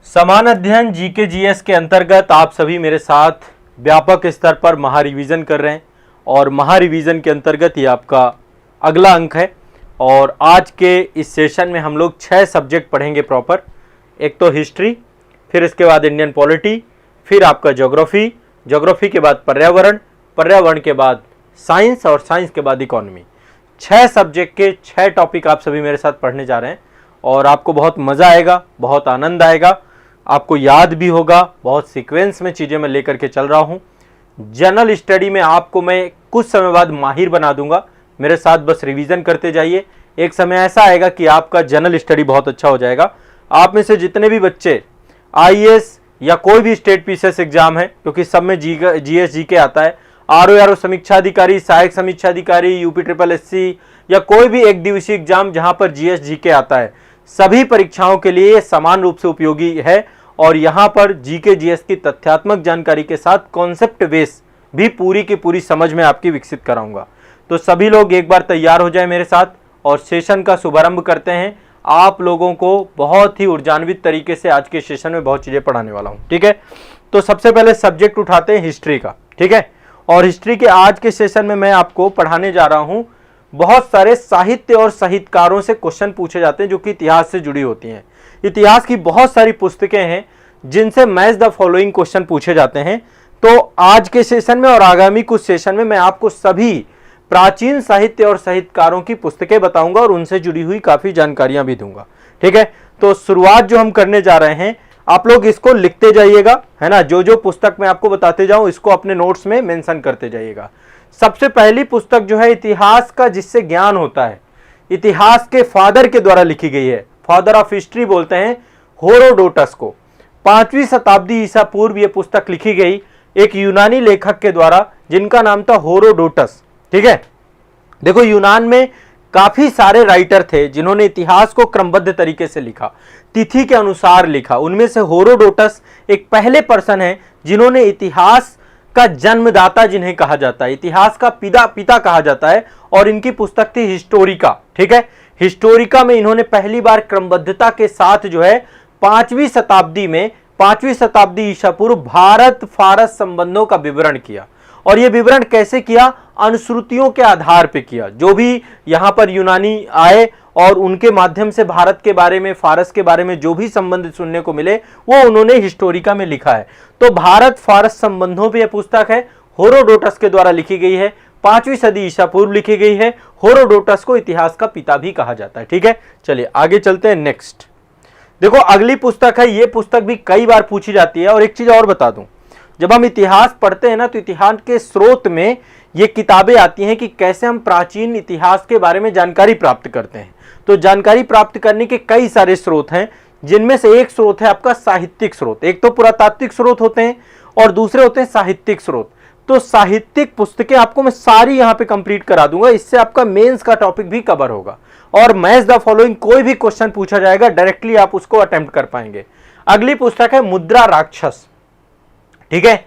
समान अध्ययन GK GS के अंतर्गत आप सभी मेरे साथ व्यापक स्तर पर महारिवीजन कर रहे हैं और महारिवीजन के अंतर्गत ये आपका अगला अंक है। और आज के इस सेशन में हम लोग 6 सब्जेक्ट पढ़ेंगे प्रॉपर। एक तो हिस्ट्री, फिर इसके बाद इंडियन पॉलिटी, फिर आपका ज्योग्राफी, ज्योग्राफी के बाद पर्यावरण, पर्यावरण के बाद साइंस और साइंस के बाद इकोनॉमी। 6 सब्जेक्ट के 6 टॉपिक आप सभी मेरे साथ पढ़ने जा रहे हैं और आपको बहुत मज़ा आएगा, बहुत आनंद आएगा, आपको याद भी होगा। बहुत सीक्वेंस में चीज़ें मैं लेकर के चल रहा हूँ। जनरल स्टडी में आपको मैं कुछ समय बाद माहिर बना दूंगा, मेरे साथ बस रिवीजन करते जाइए। एक समय ऐसा आएगा कि आपका जनरल स्टडी बहुत अच्छा हो जाएगा। आप में से जितने भी बच्चे आईएएस या कोई भी स्टेट पीसीएस एग्जाम है, क्योंकि सब में जीएस जीके आता है, आरओ समीक्षा अधिकारी, सहायक समीक्षा अधिकारी, यूपी ट्रिपल एससी या कोई भी एक दिवसीय एग्जाम जहां पर जीएस जीके आता है, सभी परीक्षाओं के लिए समान रूप से उपयोगी है। और यहां पर जीके जीएस की तथ्यात्मक जानकारी के साथ कॉन्सेप्ट बेस भी पूरी की पूरी समझ में आपकी विकसित कराऊंगा। तो सभी लोग एक बार तैयार हो जाए मेरे साथ और सेशन का शुभारंभ करते हैं। आप लोगों को बहुत ही ऊर्जान्वित तरीके से आज के सेशन में बहुत चीजें पढ़ाने वाला हूं, ठीक है। तो सबसे पहले सब्जेक्ट उठाते हैं हिस्ट्री का, ठीक है। और हिस्ट्री के आज के सेशन में मैं आपको पढ़ाने जा रहा हूं, बहुत सारे साहित्य और साहित्यकारों से क्वेश्चन पूछे जाते हैं जो कि इतिहास से जुड़ी होती हैं। इतिहास की बहुत सारी पुस्तकें हैं जिनसे मैच द फॉलोइंग क्वेश्चन पूछे जाते हैं। तो आज के सेशन में और आगामी कुछ सेशन में मैं आपको सभी प्राचीन साहित्य और साहित्यकारों की पुस्तकें बताऊंगा और उनसे जुड़ी हुई काफी जानकारियां भी दूंगा, ठीक है। तो शुरुआत जो हम करने जा रहे हैं, आप लोग इसको लिखते जाइएगा, है ना। जो जो पुस्तक मैं आपको बताते जाऊं इसको अपने नोट्स में मेंशन करते जाइएगा। सबसे पहली पुस्तक जो है इतिहास का जिससे ज्ञान होता है, इतिहास के फादर के द्वारा लिखी गई है, फादर ऑफ हिस्ट्री बोलते हैं हेरोडोटस को। 5वीं शताब्दी ईसा पूर्व ये पुस्तक लिखी गई एक यूनानी लेखक के द्वारा जिनका नाम था हेरोडोटस, ठीक है। देखो यूनान में काफी सारे राइटर थे जिन्होंने इतिहास को क्रमबद्ध तरीके से लिखा, तिथि के अनुसार लिखा। उनमें से हेरोडोटस एक पहले पर्सन है जिन्होंने इतिहास का जन्मदाता जिन्हें कहा जाता है, इतिहास का पिता कहा जाता है। और इनकी पुस्तक थी हिस्टोरिका, ठीक है। हिस्टोरिका में इन्होंने पहली बार क्रमबद्धता के साथ जो है 5वीं शताब्दी में, 5वीं शताब्दी ईसा पूर्व भारत फारस संबंधों का विवरण किया। और यह विवरण कैसे किया? अनुश्रुतियों के आधार पर किया। जो भी यहां पर यूनानी आए और उनके माध्यम से भारत के बारे में, फारस के बारे में जो भी संबंध सुनने को मिले वो उन्होंने हिस्टोरिका में लिखा है। तो भारत फारस संबंधों पे यह पुस्तक है, हेरोडोटस के द्वारा लिखी गई है, 5वीं सदी ईसा पूर्व लिखी गई है। हेरोडोटस को इतिहास का पिता भी कहा जाता है, ठीक है। चलिए आगे चलते हैं। नेक्स्ट देखो अगली पुस्तक है, यह पुस्तक भी कई बार पूछी जाती है। और एक चीज और बता दूं, जब हम इतिहास पढ़ते हैं ना तो इतिहास के स्रोत में ये किताबें आती हैं कि कैसे हम प्राचीन इतिहास के बारे में जानकारी प्राप्त करते हैं। तो जानकारी प्राप्त करने के कई सारे स्रोत हैं, जिनमें से एक स्रोत है आपका साहित्यिक स्रोत। एक तो पुरातात्विक स्रोत होते हैं और दूसरे होते हैं साहित्यिक स्रोत। तो साहित्यिक पुस्तकें आपको मैं सारी यहां पे कंप्लीट करा दूंगा, इससे आपका मेंस का टॉपिक भी कवर होगा और मैच द फॉलोइंग कोई भी क्वेश्चन पूछा जाएगा डायरेक्टली आप उसको अटेम्प्ट कर पाएंगे। अगली पुस्तक है मुद्रा राक्षस, ठीक है।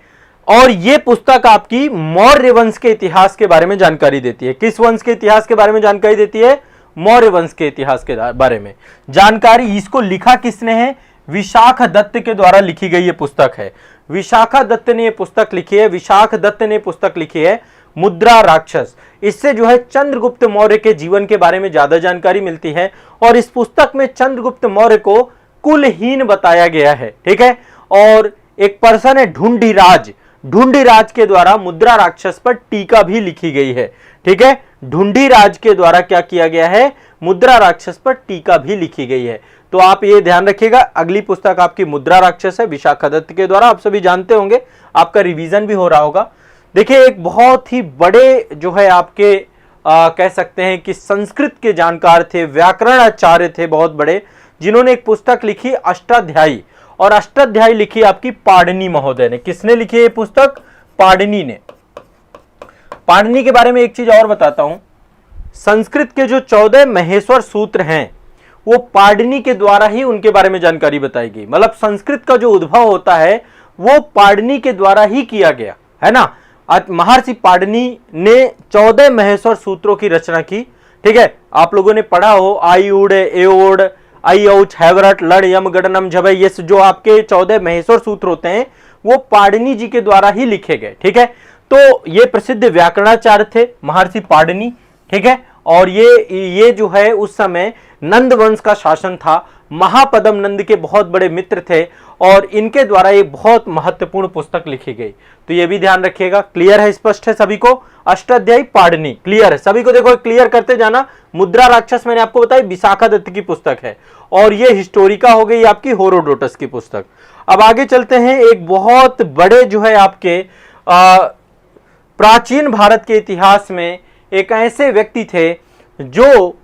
और यह पुस्तक आपकी मौर्य वंश के इतिहास के बारे में जानकारी देती है। किस वंश के इतिहास के बारे में जानकारी देती है? मौर्य वंश के इतिहास के बारे में जानकारी। इसको लिखा किसने है? विशाखा दत्त के द्वारा लिखी गई ये पुस्तक है। विशाखा दत्त ने ये पुस्तक लिखी है, विशाखा दत्त ने पुस्तक लिखी है मुद्रा राक्षस। इससे जो है चंद्रगुप्त मौर्य के जीवन के बारे में ज्यादा जानकारी मिलती है। और इस पुस्तक में चंद्रगुप्त मौर्य को कुलहीन बताया गया है, ठीक है। और एक पर्सन है ढूंढीराज, ढूंढीराज के द्वारा मुद्रा राक्षस पर टीका भी लिखी गई है, ठीक है। ढूंढीराज के द्वारा क्या किया गया है? मुद्रा राक्षस पर टीका भी लिखी गई है। तो आप ये ध्यान रखिएगा, अगली पुस्तक आपकी मुद्रा राक्षस है विशाखा दत्त के द्वारा। आप सभी जानते होंगे, आपका रिवीजन भी हो रहा होगा। देखिए एक बहुत ही बड़े जो है आपके कह सकते हैं कि संस्कृत के जानकार थे, व्याकरण आचार्य थे बहुत बड़े, जिन्होंने एक पुस्तक लिखी अष्टाध्यायी। और अष्टाध्यायी लिखी आपकी पाणिनि महोदय ने। किसने लिखी है पुस्तक? पाणिनि ने। पाणिनि के बारे में एक चीज और बताता हूं, संस्कृत के जो 14 महेश्वर सूत्र हैं वो पाणिनि के द्वारा ही उनके बारे में जानकारी बताई गई। मतलब संस्कृत का जो उद्भव होता है वो पाणिनि के द्वारा ही किया गया है ना। महर्षि पाणिनि ने 14 महेश्वर सूत्रों की रचना की, ठीक है। आप लोगों ने पढ़ा हो आई उड ए ओड आई औच हैवरट लड़ यम गड़नम झबे, ये जो आपके 14 महेश्वर सूत्र होते हैं वो पाणिनि जी के द्वारा ही लिखे गए। ठीक है, तो ये प्रसिद्ध व्याकरणाचार्य थे महर्षि पाणिनि। ठीक है, और ये जो है उस समय नंद वंश का शासन था, महापदम नंद के बहुत बड़े मित्र थे और इनके द्वारा एक बहुत महत्वपूर्ण पुस्तक लिखी गई। तो ये भी ध्यान रखिएगा। क्लियर है, स्पष्ट है सभी को? अष्टाध्यायी पाणिनि क्लियर है सभी को? देखो क्लियर करते जाना। मुद्रा राक्षस मैंने आपको बताई विशाखा दत्त की पुस्तक है और ये हिस्टोरिका हो गई आपकी हेरोडोटस की पुस्तक। अब आगे चलते हैं। एक बहुत बड़े जो है आपके प्राचीन भारत के इतिहास में एक ऐसे व्यक्ति थे जो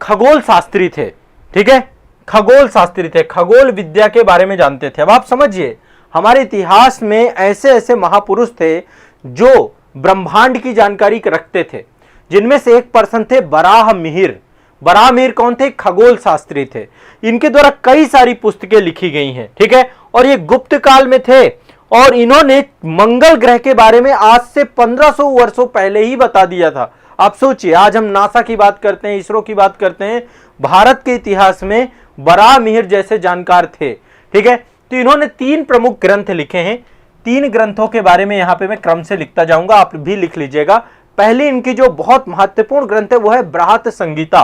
खगोल शास्त्री थे। ठीक है, खगोल शास्त्री थे, खगोल विद्या के बारे में जानते थे। अब आप समझिए, हमारे इतिहास में ऐसे ऐसे महापुरुष थे जो ब्रह्मांड की जानकारी रखते थे, जिनमें से एक पर्सन थे बराह मिहिर। बराह मिहिर कौन थे? खगोल शास्त्री थे। इनके द्वारा कई सारी पुस्तकें लिखी गई हैं। ठीक है, और ये गुप्त काल में थे और इन्होंने मंगल ग्रह के बारे में आज से 1500 वर्षों पहले ही बता दिया था। आप सोचिए, आज हम नासा की बात करते हैं, इसरो की बात करते हैं, भारत के इतिहास में बराह मिहिर जैसे जानकार थे। ठीक है, तो इन्होंने 3 प्रमुख ग्रंथ लिखे हैं। 3 ग्रंथों के बारे में यहां पे मैं क्रम से लिखता जाऊंगा, आप भी लिख लीजिएगा। पहली इनकी जो बहुत महत्वपूर्ण ग्रंथ है वो है बृहत संहिता।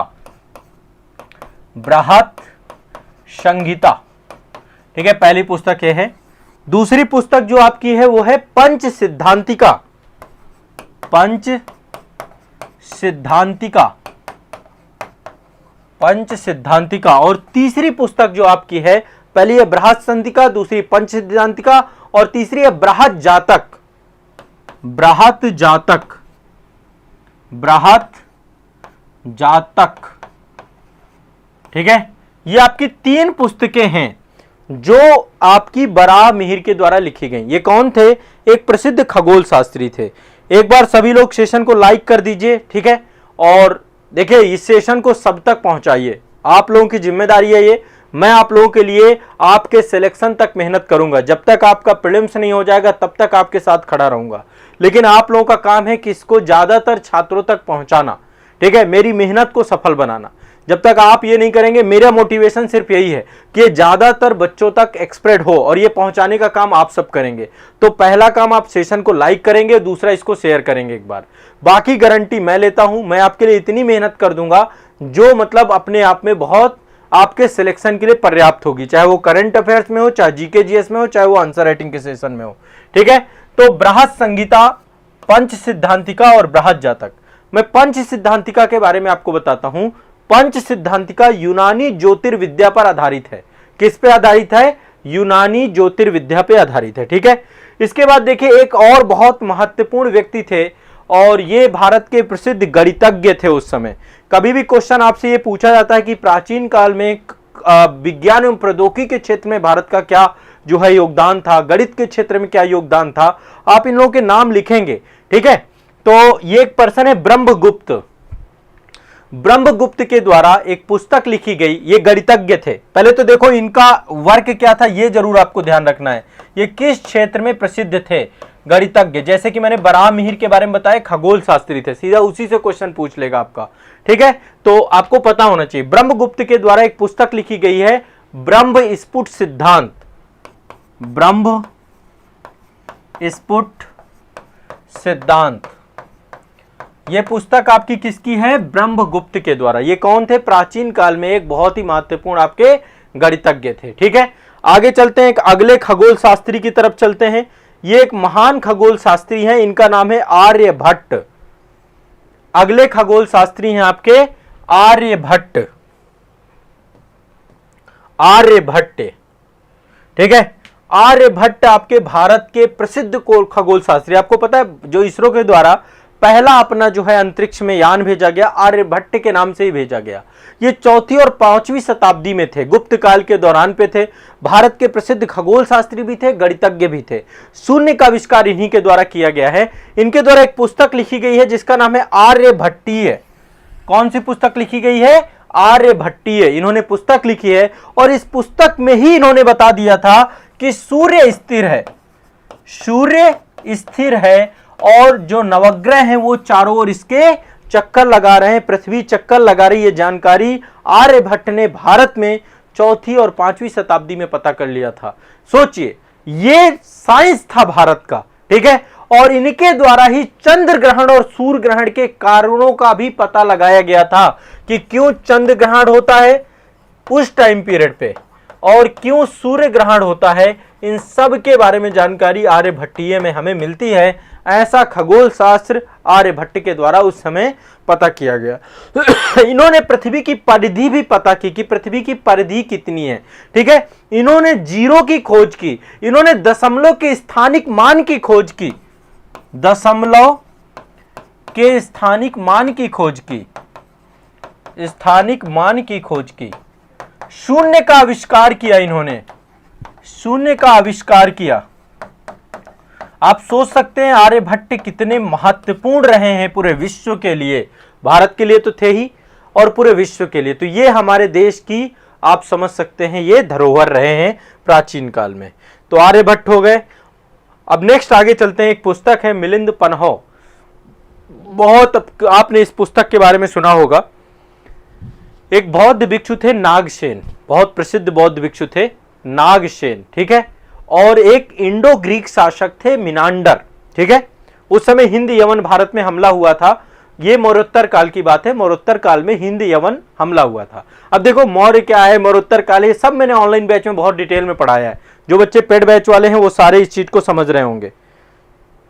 बृहत संहिता, ठीक है, पहली पुस्तक ये है। दूसरी पुस्तक जो आपकी है वो है पंच सिद्धांतिका। पंच सिद्धांतिका, पंच सिद्धांतिका। और तीसरी पुस्तक जो आपकी है, पहली है बृहत संहिता, दूसरी पंच सिद्धांतिका और तीसरी है बृहत जातक। बृहत जातक, बृहत जातक। ठीक है, ये आपकी 3 पुस्तकें हैं जो आपकी बराह मिहिर के द्वारा लिखी गई। ये कौन थे? एक प्रसिद्ध खगोल शास्त्री थे। एक बार सभी लोग सेशन को लाइक कर दीजिए। ठीक है, और देखिए इस सेशन को सब तक पहुंचाइए, आप लोगों की जिम्मेदारी है ये। मैं आप लोगों के लिए आपके सिलेक्शन तक मेहनत करूंगा। जब तक आपका प्रीलिम्स नहीं हो जाएगा तब तक आपके साथ खड़ा रहूंगा, लेकिन आप लोगों का काम है कि इसको ज्यादातर छात्रों तक पहुंचाना। ठीक है, मेरी मेहनत को सफल बनाना। जब तक आप ये नहीं करेंगे, मेरा मोटिवेशन सिर्फ यही है कि ये ज्यादातर बच्चों तक एक्सप्रेड हो और ये पहुंचाने का काम आप सब करेंगे। तो पहला काम आप सेशन को लाइक करेंगे, दूसरा इसको शेयर करेंगे एक बार। बाकी गारंटी मैं लेता हूं, मैं आपके लिए इतनी मेहनत कर दूंगा जो मतलब अपने आप में बहुत आपके सिलेक्शन के लिए पर्याप्त होगी, चाहे वो करंट अफेयर्स में हो, चाहे जीके जीएस में हो, चाहे वो आंसर राइटिंग के सेशन में हो। ठीक है, तो बृहत संहिता, पंच सिद्धांतिका और बृहत जातक। मैं पंच सिद्धांतिका के बारे में आपको बताता हूं। पंच सिद्धांतिका यूनानी ज्योतिर्विद्या पर आधारित है। किस पे आधारित है? यूनानी ज्योतिर्विद्या पे आधारित है। ठीक है, इसके बाद देखिए एक और बहुत महत्वपूर्ण व्यक्ति थे और ये भारत के प्रसिद्ध गणितज्ञ थे उस समय। कभी भी क्वेश्चन आपसे ये पूछा जाता है कि प्राचीन काल में विज्ञान एवं प्रौद्योगिकी के क्षेत्र में भारत का क्या जो है योगदान था, गणित के क्षेत्र में क्या योगदान था, आप इन लोगों के नाम लिखेंगे। ठीक है, तो ये एक पर्सन है ब्रह्मगुप्त। ब्रह्मगुप्त के द्वारा एक पुस्तक लिखी गई। ये गणितज्ञ थे। पहले तो देखो इनका वर्क क्या था, ये जरूर आपको ध्यान रखना है। ये किस क्षेत्र में प्रसिद्ध थे? गणितज्ञ। जैसे कि मैंने बराह मिहिर के बारे में बताया, खगोल शास्त्री थे, सीधा उसी से क्वेश्चन पूछ लेगा आपका। ठीक है, तो आपको पता होना चाहिए। ब्रह्मगुप्त के द्वारा एक पुस्तक लिखी गई है ब्रह्म स्फुट सिद्धांत। ब्रह्म स्फुट सिद्धांत, यह पुस्तक आपकी किसकी है? ब्रह्मगुप्त के द्वारा। ये कौन थे? प्राचीन काल में एक बहुत ही महत्वपूर्ण आपके गणितज्ञ थे। ठीक है, आगे चलते हैं, एक अगले खगोल शास्त्री की तरफ चलते हैं। ये एक महान खगोल शास्त्री हैं, इनका नाम है आर्यभट्ट। अगले खगोल शास्त्री हैं आपके आर्यभट्ट। आर्यभट्ट, ठीक है, आर्यभट्ट आपके भारत के प्रसिद्ध खगोल शास्त्री। आपको पता है जो इसरो के द्वारा पहला अपना जो है अंतरिक्ष में यान भेजा गया, आर्यभट्ट के नाम से ही भेजा गया। ये 4वीं और 5वीं शताब्दी में थे, गुप्त काल के दौरान पे थे। भारत के प्रसिद्ध खगोल शास्त्री भी थे, गणितज्ञ भी थे। शून्य का आविष्कार इन्हीं के द्वारा किया गया है। इनके द्वारा एक पुस्तक लिखी गई है जिसका नाम है आर्यभट्टीय। कौन सी पुस्तक लिखी गई है? आर्यभट्टीय। इन्होंने पुस्तक लिखी है और इस पुस्तक में ही इन्होंने बता दिया था कि सूर्य स्थिर है, सूर्य स्थिर है और जो नवग्रह हैं वो चारों ओर इसके चक्कर लगा रहे हैं, पृथ्वी चक्कर लगा रही है, जानकारी आर्यभट्ट ने भारत में 4वीं और 5वीं शताब्दी में पता कर लिया था। सोचिए, ये साइंस था भारत का, ठीक है। और इनके द्वारा ही चंद्र ग्रहण और सूर्य ग्रहण के कारणों का भी पता लगाया गया था कि क्यों चंद्र ग्रहण होता है उस टाइम पीरियड पे और क्यों सूर्य ग्रहण होता है। इन सब के बारे में जानकारी आर्यभट्टीय में हमें मिलती है। ऐसा खगोल शास्त्र आर्यभट्ट के द्वारा उस समय पता किया गया। इन्होंने पृथ्वी की परिधि भी पता की कि पृथ्वी की परिधि कितनी है, ठीक है। इन्होंने जीरो की खोज की, इन्होंने दशमलव के स्थानिक मान की खोज की, दशमलव के स्थानिक मान की खोज की, स्थानिक मान की खोज की। शून्य का आविष्कार किया, इन्होंने शून्य का आविष्कार किया। आप सोच सकते हैं आर्यभट्ट कितने महत्वपूर्ण रहे हैं पूरे विश्व के लिए, भारत के लिए तो थे ही और पूरे विश्व के लिए। तो ये हमारे देश की आप समझ सकते हैं ये धरोहर रहे हैं प्राचीन काल में। तो आर्यभट्ट हो गए। अब नेक्स्ट आगे चलते हैं। एक पुस्तक है मिलिंद पन्हो, बहुत आपने इस पुस्तक के बारे में सुना होगा। एक बौद्ध भिक्षु थे नागसेन, बहुत प्रसिद्ध बौद्ध भिक्षु थे नागसेन, ठीक है। और एक इंडो ग्रीक शासक थे मिनांडर, ठीक है। उस समय हिंद यवन भारत में हमला हुआ था। ये मौर्योत्तर काल की बात है, मौर्योत्तर काल में हिंद यवन हमला हुआ था। अब देखो मौर्य क्या है, मौर्योत्तर काल है, सब मैंने ऑनलाइन बैच में बहुत डिटेल में पढ़ाया है। जो बच्चे पेड बैच वाले हैं वो सारे इस चीज को समझ रहे होंगे,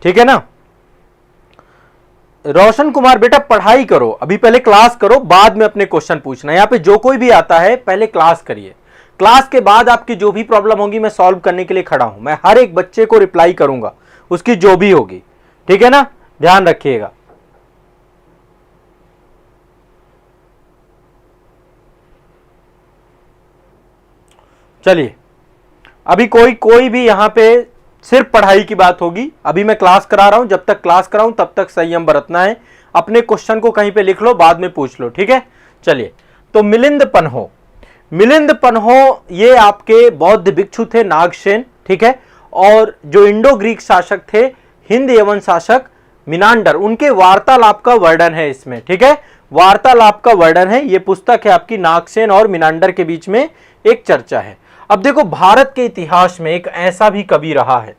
ठीक है ना। रोशन कुमार बेटा पढ़ाई करो, अभी पहले क्लास करो, बाद में अपने क्वेश्चन पूछना। यहाँ पे जो कोई भी आता है पहले क्लास करिए, क्लास के बाद आपकी जो भी प्रॉब्लम होगी मैं सॉल्व करने के लिए खड़ा हूं। मैं हर एक बच्चे को रिप्लाई करूंगा, उसकी जो भी होगी, ठीक है ना, ध्यान रखिएगा। चलिए, अभी कोई भी यहां पे सिर्फ पढ़ाई की बात होगी। अभी मैं क्लास करा रहा हूं, जब तक क्लास कराऊं तब तक संयम बरतना है। अपने क्वेश्चन को कहीं पे लिख लो, बाद में पूछ लो, ठीक है। चलिए, तो मिलिंद पन्हो, मिलिंद पन्हो ये आपके बौद्ध भिक्षु थे नागसेन, ठीक है। और जो इंडो ग्रीक शासक थे हिंद यवन शासक मिनांडर, उनके वार्तालाप का वर्णन है इसमें, ठीक है। वार्तालाप का वर्णन है, ये पुस्तक है आपकी, नागसेन और मिनांडर के बीच में एक चर्चा है। अब देखो भारत के इतिहास में एक ऐसा भी कवि रहा है,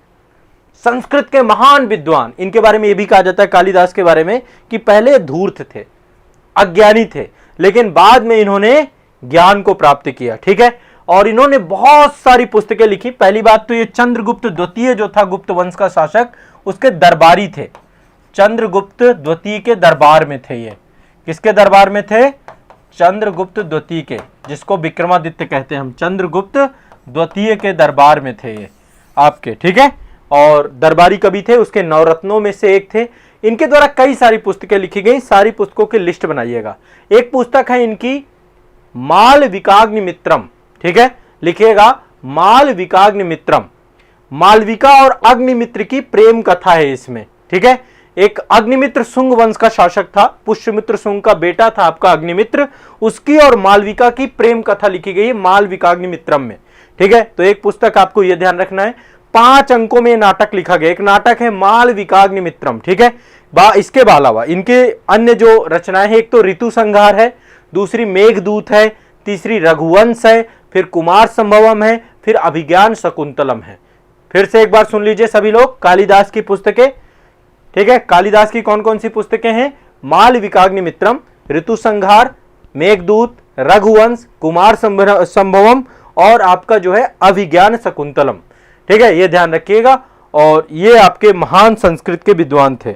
संस्कृत के महान विद्वान, इनके बारे में यह भी कहा जाता है कालिदास के बारे में कि पहले धूर्त थे, अज्ञानी थे, लेकिन बाद में इन्होंने ज्ञान को प्राप्त किया, ठीक है। और इन्होंने बहुत सारी पुस्तकें लिखी। पहली बात तो ये चंद्रगुप्त द्वितीय जो था गुप्त वंश का शासक, उसके दरबारी थे। चंद्रगुप्त द्वितीय के दरबार में थे। ये किसके दरबार में थे? चंद्रगुप्त द्वितीय के, जिसको विक्रमादित्य कहते हैं हम, चंद्रगुप्त द्वितीय के दरबार में थे ये आपके, ठीक है। और दरबारी कवि थे, उसके नवरत्नों में से एक थे। इनके द्वारा कई सारी पुस्तकें लिखी गई, सारी पुस्तकों की लिस्ट बनाइएगा। एक पुस्तक है इनकी मालविकाग्निमित्रम, ठीक है, लिखिएगा मालविकाग्निमित्रम। मालविका और अग्निमित्र की प्रेम कथा है इसमें, ठीक है। एक अग्निमित्र शुंग वंश का शासक था, पुष्यमित्र शुंग का बेटा था आपका अग्निमित्र, उसकी और मालविका की प्रेम कथा लिखी गई है मालविकाग्निमित्रम में, ठीक है। तो एक पुस्तक आपको यह ध्यान रखना है। 5 अंकों में नाटक लिखा गया, एक नाटक है मालविकाग्निमित्रम, ठीक है। इसके अलावा इनके अन्य जो रचनाएं हैं, एक तो ऋतु संहार है, दूसरी मेघदूत है, तीसरी रघुवंश है, फिर कुमार संभवम है, फिर अभिज्ञान शकुंतलम है। फिर से एक बार सुन लीजिए सभी लोग, कालिदास की पुस्तकें, ठीक है। कालिदास की कौन कौन सी पुस्तकें हैं? मालविकाग्निमित्रम, ऋतु संहार, मेघदूत, रघुवंश, कुमार संभवम और आपका जो है अभिज्ञान शकुंतलम, ठीक है। ये ध्यान रखिएगा। और ये आपके महान संस्कृत के विद्वान थे।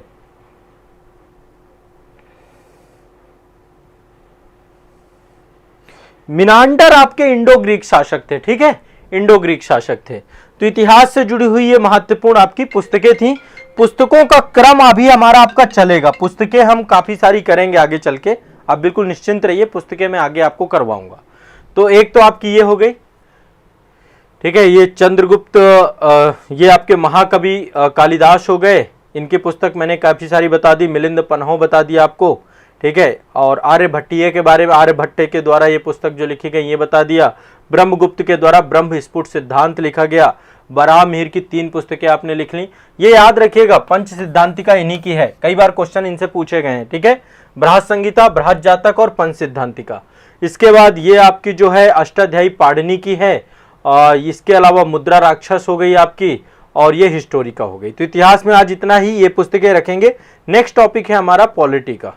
मिनांडर आपके इंडो ग्रीक शासक थे, ठीक है, इंडो ग्रीक शासक थे। तो इतिहास से जुड़ी हुई ये महत्वपूर्ण आपकी पुस्तकें थी। पुस्तकों का क्रम अभी हमारा आपका चलेगा, पुस्तकें हम काफी सारी करेंगे आगे चल के, आप बिल्कुल निश्चिंत रहिए, पुस्तकें मैं आगे आपको करवाऊंगा। तो एक तो आपकी ये हो गई, ठीक है, ये चंद्रगुप्त, ये आपके महाकवि कालिदास हो गए, इनकी पुस्तक मैंने काफी सारी बता दी, मिलिंद पन्हो बता दिया आपको, ठीक है। और आर्यभट्टीय के बारे में, आर्यभट्ट के द्वारा ये पुस्तक जो लिखी गई ये बता दिया। ब्रह्मगुप्त के द्वारा ब्रह्म स्फुट सिद्धांत लिखा गया। बराहमिहिर की 3 पुस्तकें आपने लिख ली। ये याद रखिएगा पंच सिद्धांतिका इन्हीं की है, कई बार क्वेश्चन इनसे पूछे गए हैं, ठीक है। बृहत संहिता, बृहत जातक और पंच सिद्धांतिका। इसके बाद ये आपकी जो है अष्टाध्यायी पाणिनि की है, इसके अलावा मुद्रा राक्षस हो गई आपकी, और ये हिस्टोरिका हो गई। तो इतिहास में आज इतना ही, ये पुस्तकें रखेंगे। नेक्स्ट टॉपिक है हमारा पॉलिटी का।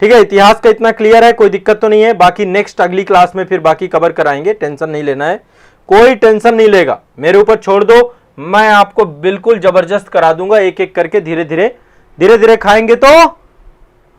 ठीक है, इतिहास का इतना क्लियर है, कोई दिक्कत तो नहीं है। बाकी नेक्स्ट अगली क्लास में फिर बाकी कवर कराएंगे, टेंशन नहीं लेना है, कोई टेंशन नहीं लेगा, मेरे ऊपर छोड़ दो, मैं आपको बिल्कुल जबरदस्त करा दूंगा। एक एक करके धीरे धीरे खाएंगे तो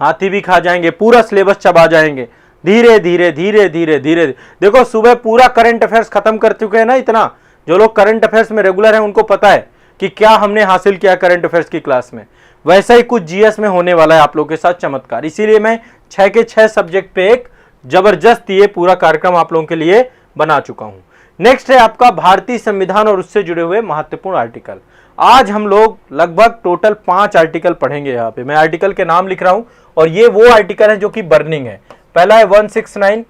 हाथी भी खा जाएंगे, पूरा सिलेबस चबा जाएंगे, धीरे धीरे। देखो सुबह पूरा करंट अफेयर्स खत्म कर चुके हैं ना। इतना जो लोग करंट अफेयर्स में रेगुलर हैं उनको पता है कि क्या हमने हासिल किया करंट अफेयर्स की क्लास में। वैसा ही कुछ जीएस में होने वाला है आप लोगों के साथ चमत्कार। इसीलिए मैं 6 के 6 सब्जेक्ट पे एक जबरदस्त ये पूरा कार्यक्रम आप लोगों के लिए बना चुका हूं। नेक्स्ट है आपका भारतीय संविधान और उससे जुड़े हुए महत्वपूर्ण आर्टिकल। आज हम लोग लगभग टोटल 5 आर्टिकल पढ़ेंगे। यहाँ पे मैं आर्टिकल के नाम लिख रहा हूं, और ये वो आर्टिकल है जो कि बर्निंग है। पहला है 169,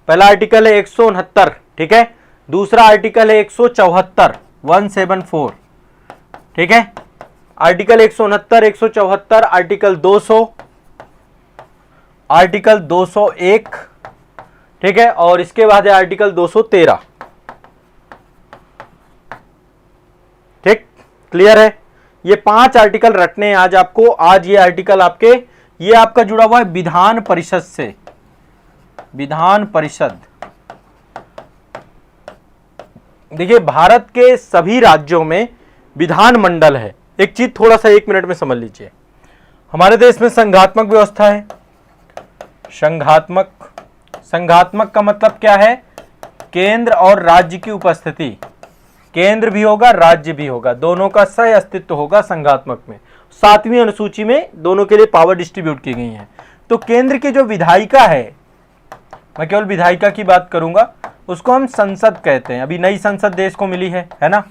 पहला आर्टिकल है 169, ठीक है। दूसरा आर्टिकल है 174, 174, ठीक है। आर्टिकल 169, 174, आर्टिकल 200, आर्टिकल 201, ठीक है। और इसके बाद है आर्टिकल 213। ठीक, क्लियर है। ये 5 आर्टिकल रटने हैं आज आपको। आज ये आर्टिकल आपके, ये आपका जुड़ा हुआ है विधान परिषद से। विधान परिषद, देखिए भारत के सभी राज्यों में विधान मंडल है। एक चीज थोड़ा सा 1 मिनट में समझ लीजिए, हमारे देश में संघात्मक व्यवस्था है। संघात्मक का मतलब क्या है? केंद्र और राज्य की उपस्थिति, केंद्र भी होगा राज्य भी होगा, दोनों का सह अस्तित्व होगा संघात्मक में। 7वीं अनुसूची में दोनों के लिए पावर डिस्ट्रीब्यूट की गई है। तो केंद्र की जो विधायिका है, मैं केवल विधायिका की बात करूंगा, उसको हम संसद कहते हैं। अभी नई संसद देश को मिली है ना।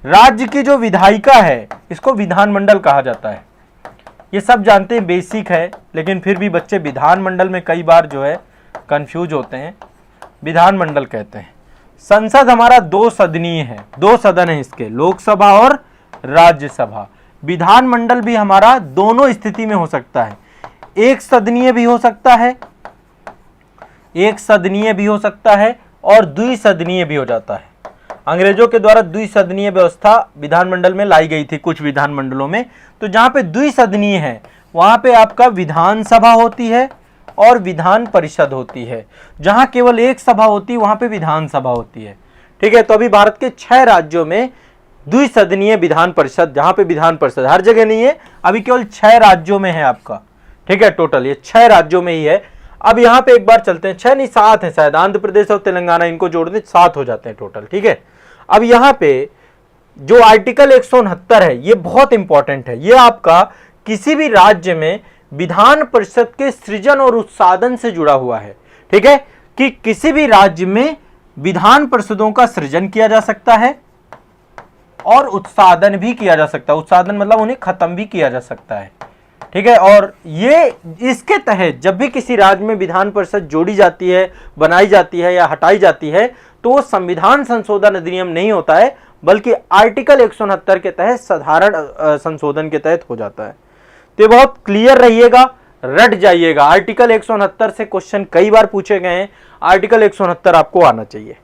राज्य की जो विधायिका है इसको विधानमंडल कहा जाता है। ये सब जानते हैं, बेसिक है, लेकिन फिर भी बच्चे विधानमंडल में कई बार जो है कंफ्यूज होते हैं। विधानमंडल कहते हैं। संसद हमारा 2 सदनीय है, 2 सदन है इसके, लोकसभा और राज्यसभा। विधानमंडल भी हमारा दोनों स्थिति में हो सकता है, एक सदनीय भी हो सकता है, एक सदनीय भी हो सकता है, और द्विसदनीय भी हो जाता है। अंग्रेजों के द्वारा द्विसदनीय व्यवस्था विधानमंडल में लाई गई थी कुछ विधानमंडलों में। तो जहां पे द्विसदनीय है वहां पे आपका विधानसभा होती है और विधान परिषद होती है। जहां केवल एक सभा होती है वहां पे विधानसभा होती है। ठीक है, तो अभी भारत के 6 राज्यों में द्विसदनीय विधान परिषद, जहां पे विधान परिषद हर जगह नहीं है, अभी केवल 6 राज्यों में है आपका। ठीक है, टोटल ये 6 राज्यों में ही है। अब यहाँ पे एक बार चलते हैं, 6 नहीं 7 है शायद, आंध्र प्रदेश और तेलंगाना इनको जोड़ दें 7 हो जाते हैं टोटल। ठीक है, अब यहाँ पे जो आर्टिकल 169 है ये बहुत इंपॉर्टेंट है। ये आपका किसी भी राज्य में विधान परिषद के सृजन और उत्साधन से जुड़ा हुआ है। ठीक है, कि किसी भी राज्य में विधान परिषदों का सृजन किया जा सकता है और उत्साधन भी किया जा सकता है। उत्साधन मतलब उन्हें खत्म भी किया जा सकता है। ठीक है, और ये इसके तहत जब भी किसी राज्य में विधान परिषद जोड़ी जाती है, बनाई जाती है या हटाई जाती है, तो वो संविधान संशोधन अधिनियम नहीं होता है, बल्कि आर्टिकल 169 के तहत साधारण संशोधन के तहत हो जाता है। तो बहुत क्लियर रहिएगा, रट जाइएगा। आर्टिकल 169 से क्वेश्चन कई बार पूछे गए हैं, आर्टिकल 169 आपको आना चाहिए।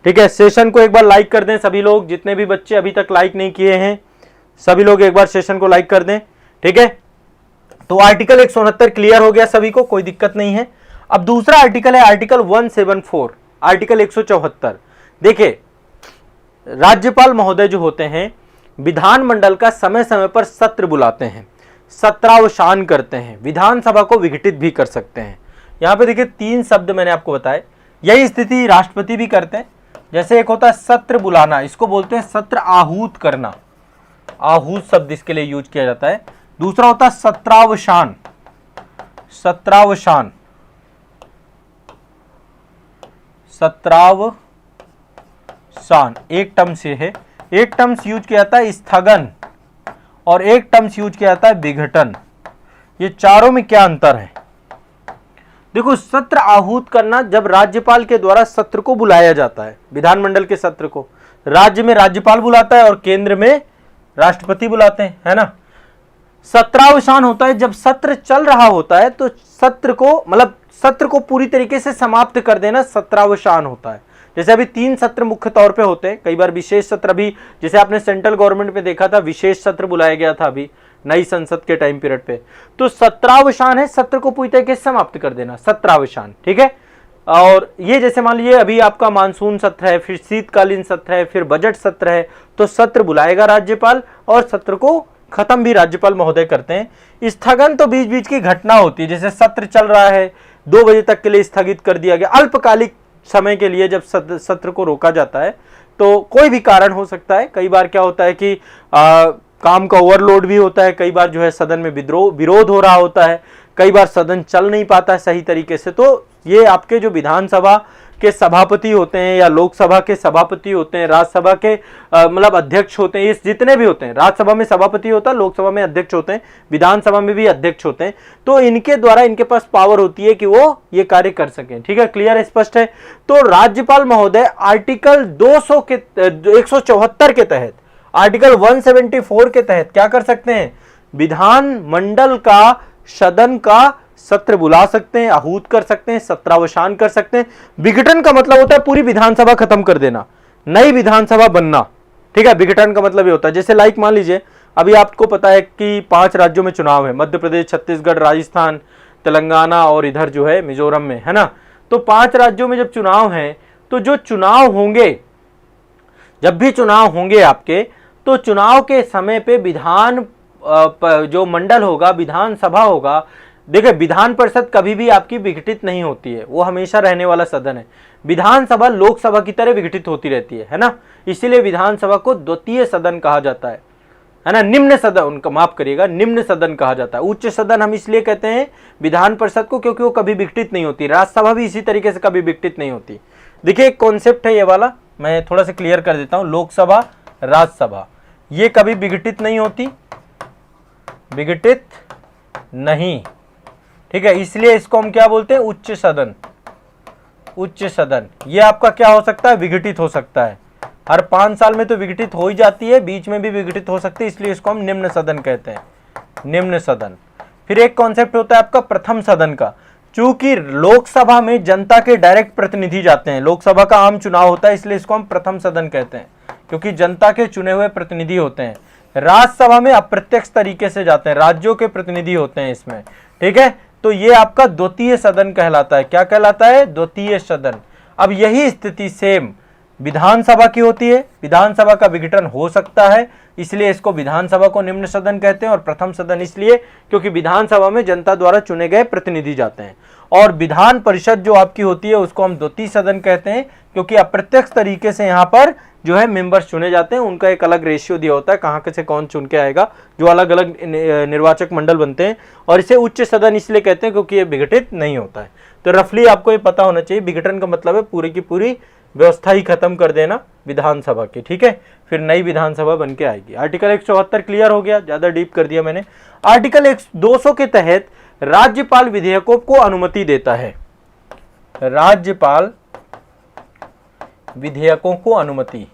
ठीक है, सेशन को एक बार लाइक कर दें सभी लोग, जितने भी बच्चे अभी तक लाइक नहीं किए हैं सभी लोग एक बार सेशन को लाइक कर दें। ठीक है, तो आर्टिकल 169 क्लियर हो गया सभी को, कोई दिक्कत नहीं है। अब दूसरा आर्टिकल है आर्टिकल 174, आर्टिकल 174। देखिए, राज्यपाल महोदय जो होते हैं विधानमंडल का समय समय पर सत्र बुलाते हैं, सत्रावसान करते हैं, विधानसभा को विघटित भी कर सकते हैं। यहां पे देखिए 3 शब्द मैंने आपको बताए। यही स्थिति राष्ट्रपति भी करते हैं। जैसे एक होता है सत्र बुलाना, इसको बोलते हैं सत्र आहूत करना, आहूत शब्द इसके लिए यूज किया जाता है। दूसरा होता है सत्रावसान, सत्रावसान, सत्रावसान एक टर्म से है। एक टर्म्स यूज किया जाता है स्थगन और एक टर्म्स यूज किया जाता है विघटन। ये चारों में क्या अंतर है? देखो, सत्र आहूत करना जब राज्यपाल के द्वारा सत्र को बुलाया जाता है, विधानमंडल के सत्र को राज्य में राज्यपाल बुलाता है और केंद्र में राष्ट्रपति बुलाते हैं, है ना। सत्रावसान होता है जब सत्र चल रहा होता है तो सत्र को पूरी तरीके से समाप्त कर देना सत्रावसान होता है। जैसे अभी 3 सत्र मुख्य तौर पे होते हैं, कई बार विशेष सत्र भी, जैसे आपने सेंट्रल गवर्नमेंट में देखा था विशेष सत्र बुलाया गया था अभी नई संसद के टाइम पीरियड पे, तो सत्रावसान है सत्र को पूरी तरीके से समाप्त कर देना, सत्रावसान, ठीक है। और ये जैसे मान लीजिए अभी आपका मानसून सत्र है, फिर शीतकालीन सत्र है, फिर बजट सत्र है, तो सत्र बुलाएगा राज्यपाल और सत्र को खत्म भी राज्यपाल महोदय करते हैं। स्थगन तो बीच बीच की घटना होती है, जैसे सत्र चल रहा है 2 बजे तक के लिए स्थगित कर दिया गया, अल्पकालिक समय के लिए जब सत्र को रोका जाता है तो कोई भी कारण हो सकता है। कई बार क्या होता है कि काम का ओवरलोड भी होता है, कई बार जो है सदन में विरोध हो रहा होता है, कई बार सदन चल नहीं पाता है सही तरीके से, तो ये आपके जो विधानसभा के सभापति होते हैं या लोकसभा के सभापति होते हैं, राज्यसभा के मतलब अध्यक्ष होते हैं, ये जितने भी होते हैं, राज्यसभा में सभापति होता है, लोकसभा में अध्यक्ष होते हैं, विधानसभा में भी अध्यक्ष होते हैं, तो इनके द्वारा इनके पास पावर होती है कि वो ये कार्य कर सकें। ठीक है, क्लियर है, स्पष्ट है। तो राज्यपाल महोदय आर्टिकल 174 के तहत, आर्टिकल 174 के तहत क्या कर सकते हैं, विधानमंडल का सदन का सत्र बुला सकते हैं, आहूत कर सकते हैं, सत्रावसान कर सकते हैं। विघटन का मतलब होता है पूरी विधानसभा खत्म कर देना, नई विधानसभा बनना। ठीक है, विघटन का मतलब ये होता है, जैसे लाइक मान लीजिए अभी आपको पता है कि 5 राज्यों में चुनाव है, मध्य प्रदेश, छत्तीसगढ़, राजस्थान, तेलंगाना और इधर जो है मिजोरम में, है ना। तो 5 राज्यों में जब चुनाव है तो जो चुनाव होंगे, जब भी चुनाव होंगे आपके, तो चुनाव के समय पे विधान जो मंडल होगा, विधानसभा होगा, देखिए विधान परिषद कभी भी आपकी विघटित नहीं होती है, वो हमेशा रहने वाला सदन है। विधानसभा लोकसभा की तरह विघटित होती रहती है ना, इसीलिए विधानसभा को द्वितीय सदन कहा जाता है ना, निम्न सदन, उनका माफ करिएगा, निम्न सदन कहा जाता है। उच्च सदन हम इसलिए कहते हैं विधान परिषद को क्योंकि वो कभी विघटित नहीं होती। राज्यसभा भी इसी तरीके से कभी विघटित नहीं होती। देखिए एक कॉन्सेप्ट है ये वाला, मैं थोड़ा सा क्लियर कर देता हूं। लोकसभा, राज्यसभा ये कभी विघटित नहीं होती, विघटित नहीं, ठीक है, इसलिए इसको हम क्या बोलते हैं, उच्च सदन। उच्च सदन ये आपका क्या हो सकता है, विघटित हो सकता है, हर 5 साल में तो विघटित हो ही जाती है, बीच में भी विघटित हो सकती है, इसलिए इसको हम निम्न सदन कहते हैं, निम्न सदन। फिर एक कॉन्सेप्ट होता है आपका प्रथम सदन का। चूंकि लोकसभा में जनता के डायरेक्ट प्रतिनिधि जाते हैं, लोकसभा का आम चुनाव होता है, इसलिए इसको हम प्रथम सदन कहते हैं, क्योंकि जनता के चुने हुए प्रतिनिधि होते हैं। राज्यसभा में अप्रत्यक्ष तरीके से जाते हैं, राज्यों के प्रतिनिधि होते हैं इसमें, ठीक है। तो ये आपका द्वितीय सदन कहलाता है। क्या कहलाता है, द्वितीय सदन। अब यही स्थिति सेम विधानसभा की होती है, विधानसभा का विघटन हो सकता है, इसलिए इसको विधानसभा को निम्न सदन कहते हैं, और प्रथम सदन इसलिए क्योंकि विधानसभा में जनता द्वारा चुने गए प्रतिनिधि जाते हैं। और विधान परिषद जो आपकी होती है उसको हम द्वितीय सदन कहते हैं, क्योंकि अप्रत्यक्ष तरीके से यहाँ पर जो है मेंबर्स चुने जाते हैं, उनका एक अलग रेशियो दिया होता है कहाँ से कौन चुन के आएगा, जो अलग अलग निर्वाचक मंडल बनते हैं। और इसे उच्च सदन इसलिए कहते हैं क्योंकि ये विघटित नहीं होता है। तो रफली आपको ये पता होना चाहिए, विघटन का मतलब है पूरी की पूरी व्यवस्था ही खत्म कर देना विधानसभा की, ठीक है, फिर नई विधानसभा बन के आएगी। आर्टिकल 174 क्लियर हो गया, ज्यादा डीप कर दिया मैंने। आर्टिकल 200 के तहत राज्यपाल विधेयकों को अनुमति देता है, राज्यपाल विधेयकों को अनुमति,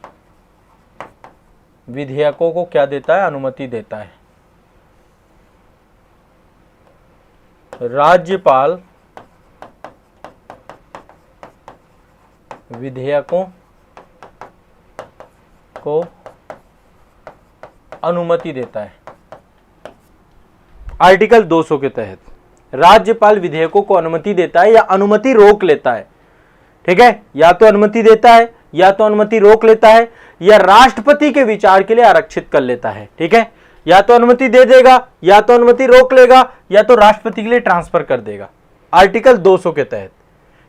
विधेयकों को क्या देता है, अनुमति देता है। राज्यपाल विधेयकों को अनुमति देता है। आर्टिकल 200 के तहत राज्यपाल विधेयकों को अनुमति देता है या अनुमति रोक लेता है, ठीक है, या तो अनुमति देता है या तो अनुमति रोक लेता है या राष्ट्रपति के विचार के लिए आरक्षित कर लेता है, ठीक है, या तो अनुमति दे देगा या तो अनुमति रोक लेगा या तो राष्ट्रपति के लिए ट्रांसफर कर देगा। आर्टिकल 200 के तहत,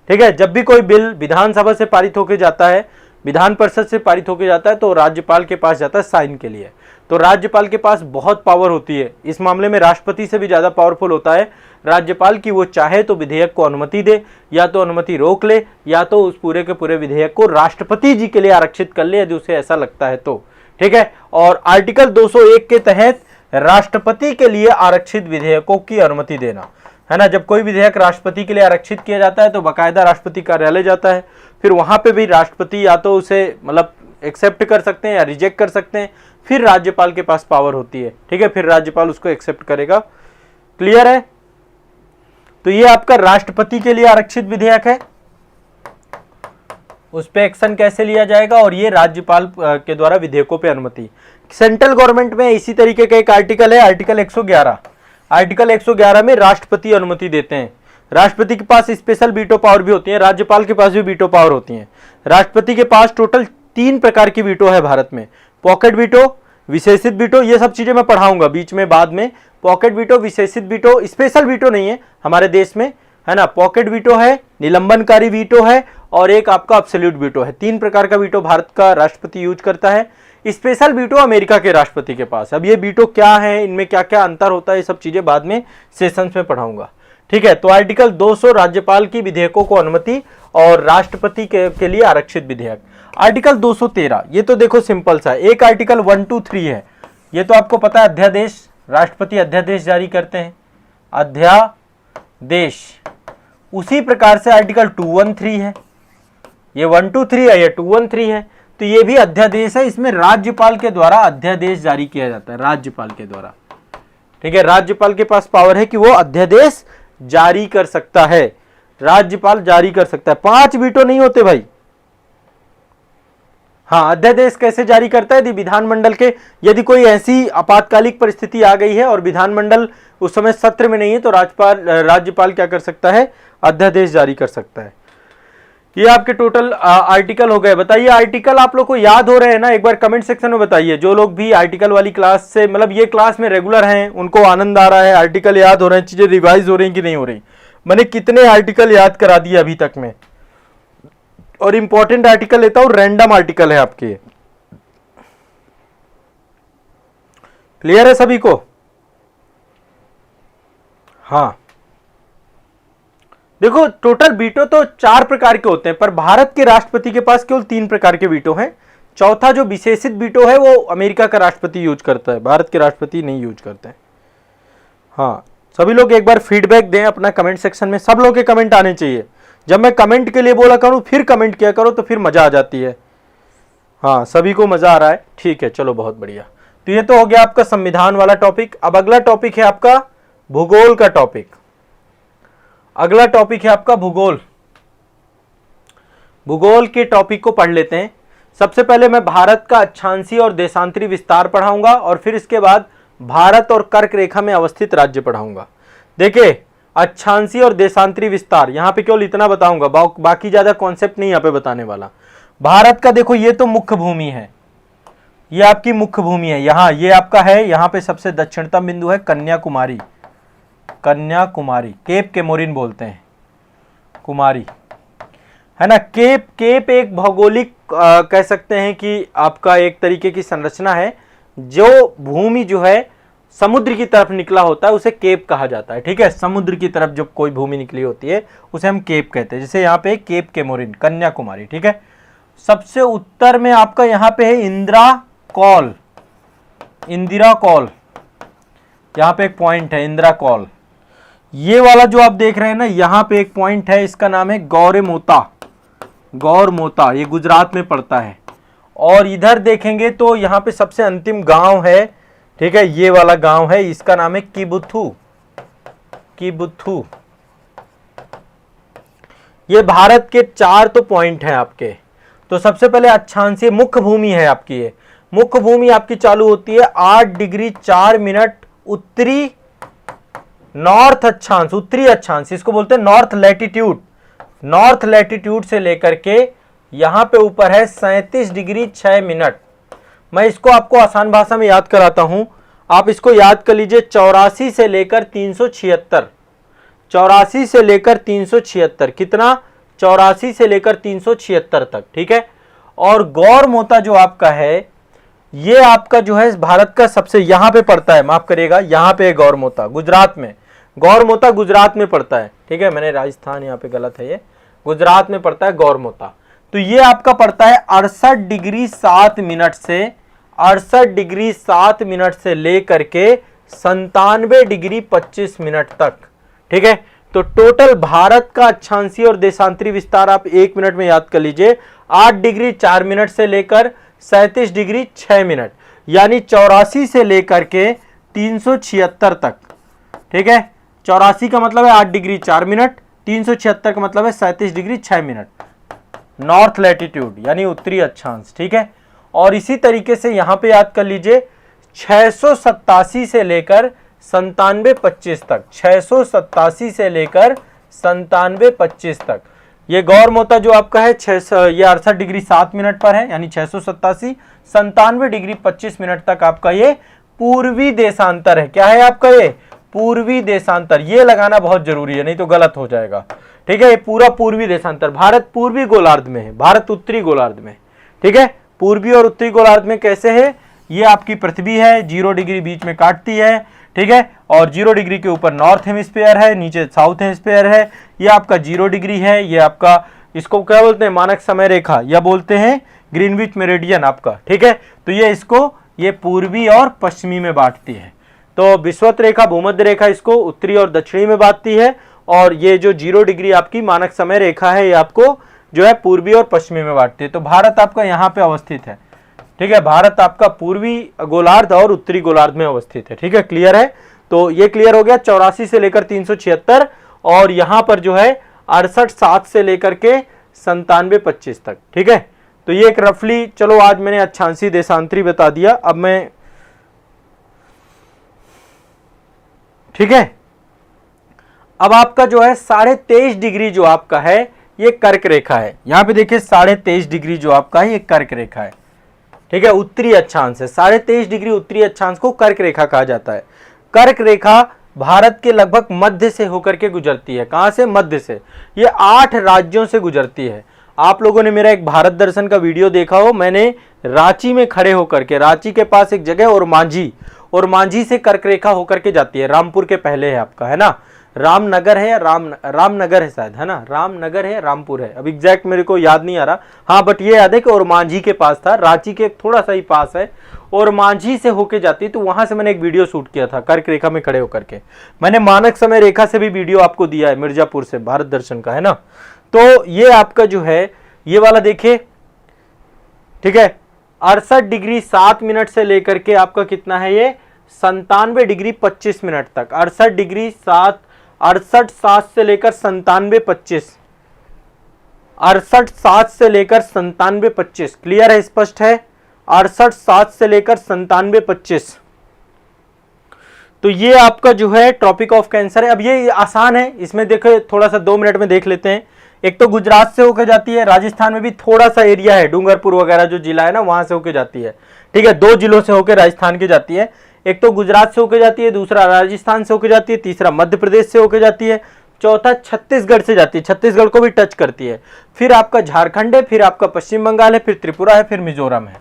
ठीक है, जब भी कोई बिल विधानसभा से पारित होकर जाता है, विधान परिषद से पारित होकर जाता है, तो राज्यपाल के पास जाता है साइन के लिए। तो राज्यपाल के पास बहुत पावर होती है, इस मामले में राष्ट्रपति से भी ज्यादा पावरफुल होता है राज्यपाल की। वो चाहे तो विधेयक को अनुमति दे या तो अनुमति रोक ले या तो उस पूरे के पूरे विधेयक को राष्ट्रपति जी के लिए आरक्षित कर ले यदि उसे ऐसा लगता है तो, ठीक है। और आर्टिकल 201 के तहत राष्ट्रपति के लिए आरक्षित विधेयकों की अनुमति देना, है ना। जब कोई विधेयक राष्ट्रपति के लिए आरक्षित किया जाता है तो बाकायदा राष्ट्रपति कार्यालय जाता है, फिर वहां पे भी राष्ट्रपति या तो उसे मतलब एक्सेप्ट कर सकते हैं या रिजेक्ट कर सकते हैं, फिर राज्यपाल के पास पावर होती है, ठीक है, फिर राज्यपाल उसको एक्सेप्ट करेगा। क्लियर है? तो ये आपका राष्ट्रपति के लिए आरक्षित विधेयक है, उस पर एक्शन कैसे लिया जाएगा, और ये राज्यपाल के द्वारा विधेयकों पे अनुमति। सेंट्रल गवर्नमेंट में इसी तरीके का एक आर्टिकल है, आर्टिकल 111। आर्टिकल 111 में राष्ट्रपति अनुमति देते हैं। राष्ट्रपति के पास स्पेशल वीटो पावर भी होती है, राज्यपाल के पास भी वीटो पावर होती है। राष्ट्रपति के पास टोटल 3 प्रकार की वीटो है भारत में, पॉकेट वीटो, विशेषित वीटो, ये सब चीजें मैं पढ़ाऊंगा बीच में बाद में। पॉकेट वीटो, विशेषित वीटो, स्पेशल वीटो नहीं है हमारे देश में, है ना। पॉकेट वीटो है, निलंबनकारी वीटो है, और एक आपका एब्सोल्यूट वीटो है। 3 प्रकार का वीटो भारत का राष्ट्रपति यूज करता है। स्पेशल वीटो अमेरिका के राष्ट्रपति के पास। अब ये वीटो क्या है, इनमें क्या क्या अंतर होता है, ये सब चीजें बाद में सेशंस में पढ़ाऊंगा, ठीक है। तो आर्टिकल 200 राज्यपाल की विधेयकों को अनुमति और राष्ट्रपति के लिए आरक्षित विधेयक। आर्टिकल 213, ये तो देखो सिंपल सा, एक आर्टिकल 1, 2, 3 है, ये तो आपको पता है, अध्यादेश, राष्ट्रपति अध्यादेश जारी करते हैं, अध्यादेश। उसी प्रकार से आर्टिकल 213 है, ये 1, 2, 3 है, ये 213 है, तो ये भी अध्यादेश है। इसमें राज्यपाल के द्वारा अध्यादेश जारी किया जाता है, राज्यपाल के द्वारा, ठीक है। राज्यपाल के पास पावर है कि वो अध्यादेश जारी कर सकता है, राज्यपाल जारी कर सकता है। 5 वीटो नहीं होते भाई। हाँ, अध्यादेश कैसे जारी करता है? यदि विधानमंडल के, यदि कोई ऐसी आपातकालिक परिस्थिति आ गई है और विधानमंडल उस समय सत्र में नहीं है, तो राज्यपाल क्या कर सकता है? अध्यादेश जारी कर सकता है। ये आपके टोटल आर्टिकल हो गए। बताइए आर्टिकल आप लोग को याद हो रहे हैं ना? एक बार कमेंट सेक्शन में बताइए। जो लोग भी आर्टिकल वाली क्लास से, मतलब ये क्लास में रेगुलर हैं, उनको आनंद आ रहा है, आर्टिकल याद हो रहे हैं, चीजें रिवाइज हो रही हैं कि नहीं हो रही। मैंने कितने आर्टिकल याद करा दिए अभी तक में, और इंपॉर्टेंट आर्टिकल लेता हूं, रैंडम आर्टिकल है आपके। क्लियर है सभी को? हाँ, देखो टोटल वीटो तो 4 प्रकार के होते हैं, पर भारत के राष्ट्रपति के पास केवल 3 प्रकार के वीटो हैं। चौथा जो विशेषित वीटो है वो अमेरिका का राष्ट्रपति यूज करता है, भारत के राष्ट्रपति नहीं यूज करते हैं। हाँ, सभी लोग एक बार फीडबैक दें अपना कमेंट सेक्शन में, सब लोग के कमेंट आने चाहिए। जब मैं कमेंट के लिए बोला करूं फिर कमेंट किया करो, तो फिर मजा आ जाती है। हाँ, सभी को मजा आ रहा है, ठीक है, चलो बहुत बढ़िया। तो ये तो हो गया आपका संविधान वाला टॉपिक। अब अगला टॉपिक है आपका भूगोल का टॉपिक। अगला टॉपिक है आपका भूगोल। भूगोल के टॉपिक को पढ़ लेते हैं। सबसे पहले मैं भारत का अक्षांशीय और देशांतरी विस्तार पढ़ाऊंगा, और फिर इसके बाद भारत और कर्क रेखा में अवस्थित राज्य पढ़ाऊंगा। देखिए, अक्षांशीय और देशांतरी विस्तार, यहां पे केवल इतना बताऊंगा, बाकी ज्यादा कॉन्सेप्ट नहीं यहां पे बताने वाला। भारत का देखो, ये तो मुख्य भूमि है, ये आपकी मुख्य भूमि है। यहाँ ये आपका है, यहाँ पे सबसे दक्षिणतम बिंदु है कन्याकुमारी। कन्याकुमारी, केप केमोरिन बोलते हैं, कुमारी, है ना। केप एक भौगोलिक कह सकते हैं कि आपका एक तरीके की संरचना है। जो भूमि जो है समुद्र की तरफ निकला होता है उसे केप कहा जाता है, ठीक है। समुद्र की तरफ जब कोई भूमि निकली होती है उसे हम केप कहते हैं। जैसे यहाँ पे केप केमोरिन, कन्याकुमारी, ठीक है। सबसे उत्तर में आपका यहाँ पे है इंदिरा कॉल। इंदिरा कॉल, यहाँ पे एक पॉइंट है इंदिरा कॉल। ये वाला जो आप देख रहे हैं ना, यहाँ पे एक पॉइंट है, इसका नाम है गौरमोता। गौरमोता, ये गुजरात में पड़ता है। और इधर देखेंगे तो यहाँ पे सबसे अंतिम गांव है, ठीक है, ये वाला गांव है, इसका नाम है किबुथु। किबुथु। ये भारत के 4 तो पॉइंट हैं आपके। तो सबसे पहले अक्षांशीय मुख्य भूमि है आपकी। ये मुख्य भूमि आपकी चालू होती है 8 डिग्री 4 मिनट उत्तरी नॉर्थ अक्षांश, उत्तरी अक्षांश, इसको बोलते हैं नॉर्थ लैटिट्यूड। नॉर्थ लैटिट्यूड से लेकर के यहां पे ऊपर है 37 डिग्री 6 मिनट। मैं इसको आपको आसान भाषा में याद कराता हूं, आप इसको याद कर लीजिए। 84 से लेकर 376, 84 से लेकर 376, कितना? 84 से लेकर 376 तक, ठीक है। और गौरमोता जो आपका है, ये आपका जो है भारत का सबसे, यहां पे पड़ता है, माफ करिएगा, यहां पे है गौरमोता, गुजरात में। गौरमोता गुजरात में पड़ता है, ठीक है, मैंने राजस्थान यहाँ पे गलत है, ये गुजरात में पड़ता है गौरमोता। तो ये आपका पड़ता है 68 डिग्री 7 मिनट से, 68 डिग्री 7 मिनट से लेकर के 97 डिग्री 25 मिनट तक, ठीक है। तो टोटल भारत का अक्षांशीय और देशांतरी विस्तार आप 1 मिनट में याद कर लीजिए। 8 डिग्री 4 मिनट से लेकर 37 डिग्री 6 मिनट, यानी 84 से लेकर के 376 तक। ठीक है, 84 का मतलब है 8 डिग्री 4 मिनट, 376 का मतलब है 37 डिग्री 6 मिनट, नॉर्थ लैटिट्यूड यानी उत्तरी अक्षांश। ठीक है, और इसी तरीके से यहां पे याद कर लीजिए 687 से लेकर 9725 तक, 687 से लेकर 9725 तक। ये गौर मोता जो आपका है ये 68 डिग्री 7 मिनट पर है, यानी 687, 97 डिग्री 25 मिनट तक आपका ये पूर्वी देशांतर है। क्या है आपका ये पूर्वी देशांतर, ये लगाना बहुत जरूरी है, नहीं तो गलत हो जाएगा। ठीक है, ये पूरा पूर्वी देशांतर, भारत पूर्वी गोलार्ध में है, भारत उत्तरी गोलार्ध में। ठीक है, पूर्वी और उत्तरी गोलार्ध में कैसे है, ये आपकी पृथ्वी है, 0 डिग्री बीच में काटती है। ठीक है, और 0 डिग्री के ऊपर नॉर्थ हेमिस्फीयर है, नीचे साउथ हेमिस्फीयर है। ये आपका 0 डिग्री है, ये आपका इसको क्या बोलते हैं, मानक समय रेखा, या बोलते हैं ग्रीनविच मेरिडियन आपका। ठीक है, तो ये इसको ये पूर्वी और पश्चिमी में बांटती है। तो विषुवत रेखा, भूमध्य रेखा इसको उत्तरी और दक्षिणी में बांटती है, और ये जो 0 डिग्री आपकी मानक समय रेखा है ये आपको जो है पूर्वी और पश्चिमी में बांटती है। तो भारत आपका यहाँ पे अवस्थित है। ठीक है, भारत आपका पूर्वी गोलार्ध और उत्तरी गोलार्ध में अवस्थित है। ठीक है, क्लियर है। तो ये क्लियर हो गया 84 से लेकर 376, और यहां पर जो है 68/7 से लेकर के 97/25 तक। ठीक है, तो ये एक रफली, चलो आज मैंने अक्षांशी देशांतरी बता दिया। अब मैं, ठीक है, अब आपका जो है 23.5 डिग्री जो आपका है ये कर्क रेखा है। यहां पे देखिए 23.5 डिग्री जो आपका है ये कर्क रेखा है। ठीक है, उत्तरी अक्षांश है, 23.5 डिग्री उत्तरी अक्षांश को कर्क रेखा कहा जाता है। कर्क रेखा भारत के लगभग मध्य से होकर के गुजरती है। कहां से, मध्य से। ये 8 राज्यों से गुजरती है। आप लोगों ने मेरा एक भारत दर्शन का वीडियो देखा हो, मैंने रांची में खड़े होकर के, रांची के पास एक जगह और मांझी से कर्क रेखा होकर के जाती है, रामपुर के पहले है आपका, है ना, रामनगर है या रामनगर है शायद, है ना, रामनगर है, रामपुर है, अब एग्जैक्ट मेरे को याद नहीं आ रहा। हाँ, बट ये याद है कि और मांझी के पास था, रांची के थोड़ा सा ही पास है, और मांझी से होके जाती है। तो वहां से मैंने एक वीडियो शूट किया था कर्क रेखा में खड़े होकर के। मैंने मानक समय रेखा से भी वीडियो आपको दिया है, मिर्जापुर से, भारत दर्शन का, है ना। तो ये आपका जो है ये वाला देखिए, ठीक है, 68 डिग्री 7 मिनट से लेकर के आपका कितना है ये 97 डिग्री 25 मिनट तक। 68/7 से लेकर 97/25, 68/7 से लेकर 97/25, क्लियर है, स्पष्ट है। 68/7 से लेकर 97/25, तो ये आपका जो है ट्रॉपिक ऑफ कैंसर है। अब ये आसान है, इसमें देखो थोड़ा सा 2 मिनट में देख लेते हैं। एक तो गुजरात से होकर जाती है, राजस्थान में भी थोड़ा सा एरिया है, डूंगरपुर वगैरह जो जिला है ना, वहां से होकर जाती है। ठीक है, 2 जिलों से होकर राजस्थान की जाती है। एक तो गुजरात से होकर जाती है, दूसरा राजस्थान से होकर जाती है, तीसरा मध्य प्रदेश से होकर जाती है, चौथा छत्तीसगढ़ से जाती है, छत्तीसगढ़ को भी टच करती है। फिर आपका झारखंड है, फिर आपका पश्चिम बंगाल है, फिर त्रिपुरा है, फिर मिजोरम है।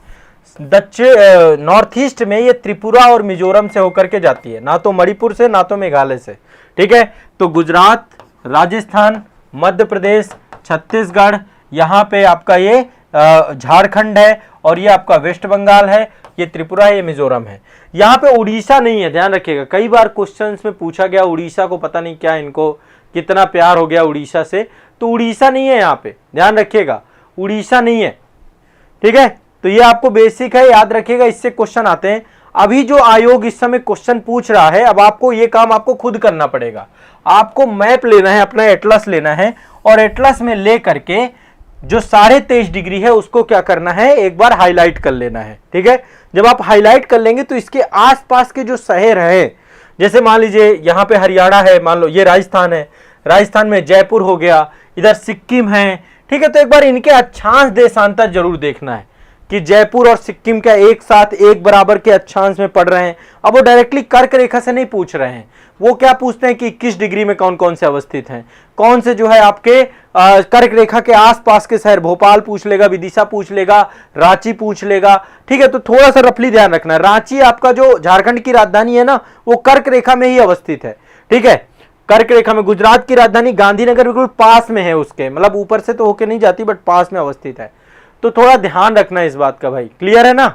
दक्षिण नॉर्थ ईस्ट में ये त्रिपुरा और मिजोरम से होकर के जाती है, ना तो मणिपुर से ना तो मेघालय से। ठीक है, तो गुजरात, राजस्थान, मध्य प्रदेश, छत्तीसगढ़, यहाँ पे आपका ये झारखंड है, और ये आपका वेस्ट बंगाल है, ये त्रिपुरा है, ये मिजोरम है। यहाँ पे उड़ीसा नहीं है, ध्यान रखिएगा। कई बार क्वेश्चंस में पूछा गया उड़ीसा को, पता नहीं क्या इनको कितना प्यार हो गया उड़ीसा से, तो उड़ीसा नहीं है यहाँ पे, ध्यान रखिएगा, उड़ीसा नहीं है। ठीक है, तो ये आपको बेसिक है, याद रखिएगा, इससे क्वेश्चन आते हैं। अभी जो आयोग इस समय क्वेश्चन पूछ रहा है, अब आपको ये काम आपको खुद करना पड़ेगा। आपको मैप लेना है, अपना एटलस लेना है, और एटलस में ले करके जो 23.5 डिग्री है उसको क्या करना है, एक बार हाईलाइट कर लेना है। ठीक है, जब आप हाईलाइट कर लेंगे तो इसके आसपास के जो शहर है, जैसे मान लीजिए यहाँ पे हरियाणा है, मान लो ये राजस्थान है, राजस्थान में जयपुर हो गया, इधर सिक्किम है। ठीक है, तो एक बार इनके अक्षांश देशांतर जरूर देखना है कि जयपुर और सिक्किम का एक साथ एक बराबर के अक्षांश में पड़ रहे हैं। अब वो डायरेक्टली कर्क रेखा से नहीं पूछ रहे हैं, वो क्या पूछते हैं कि 21 डिग्री में कौन कौन से अवस्थित हैं, कौन से जो है आपके कर्क रेखा के आसपास के शहर, भोपाल पूछ लेगा, विदिशा पूछ लेगा, रांची पूछ लेगा। ठीक है, तो थोड़ा सा रफली ध्यान रखना है। रांची आपका जो झारखंड की राजधानी है ना, वो कर्क रेखा में ही अवस्थित है। ठीक है, कर्क रेखा में। गुजरात की राजधानी गांधीनगर बिल्कुल पास में है उसके, मतलब ऊपर से तो होके नहीं जाती, बट पास में अवस्थित है। तो थोड़ा ध्यान रखना इस बात का भाई, क्लियर है ना।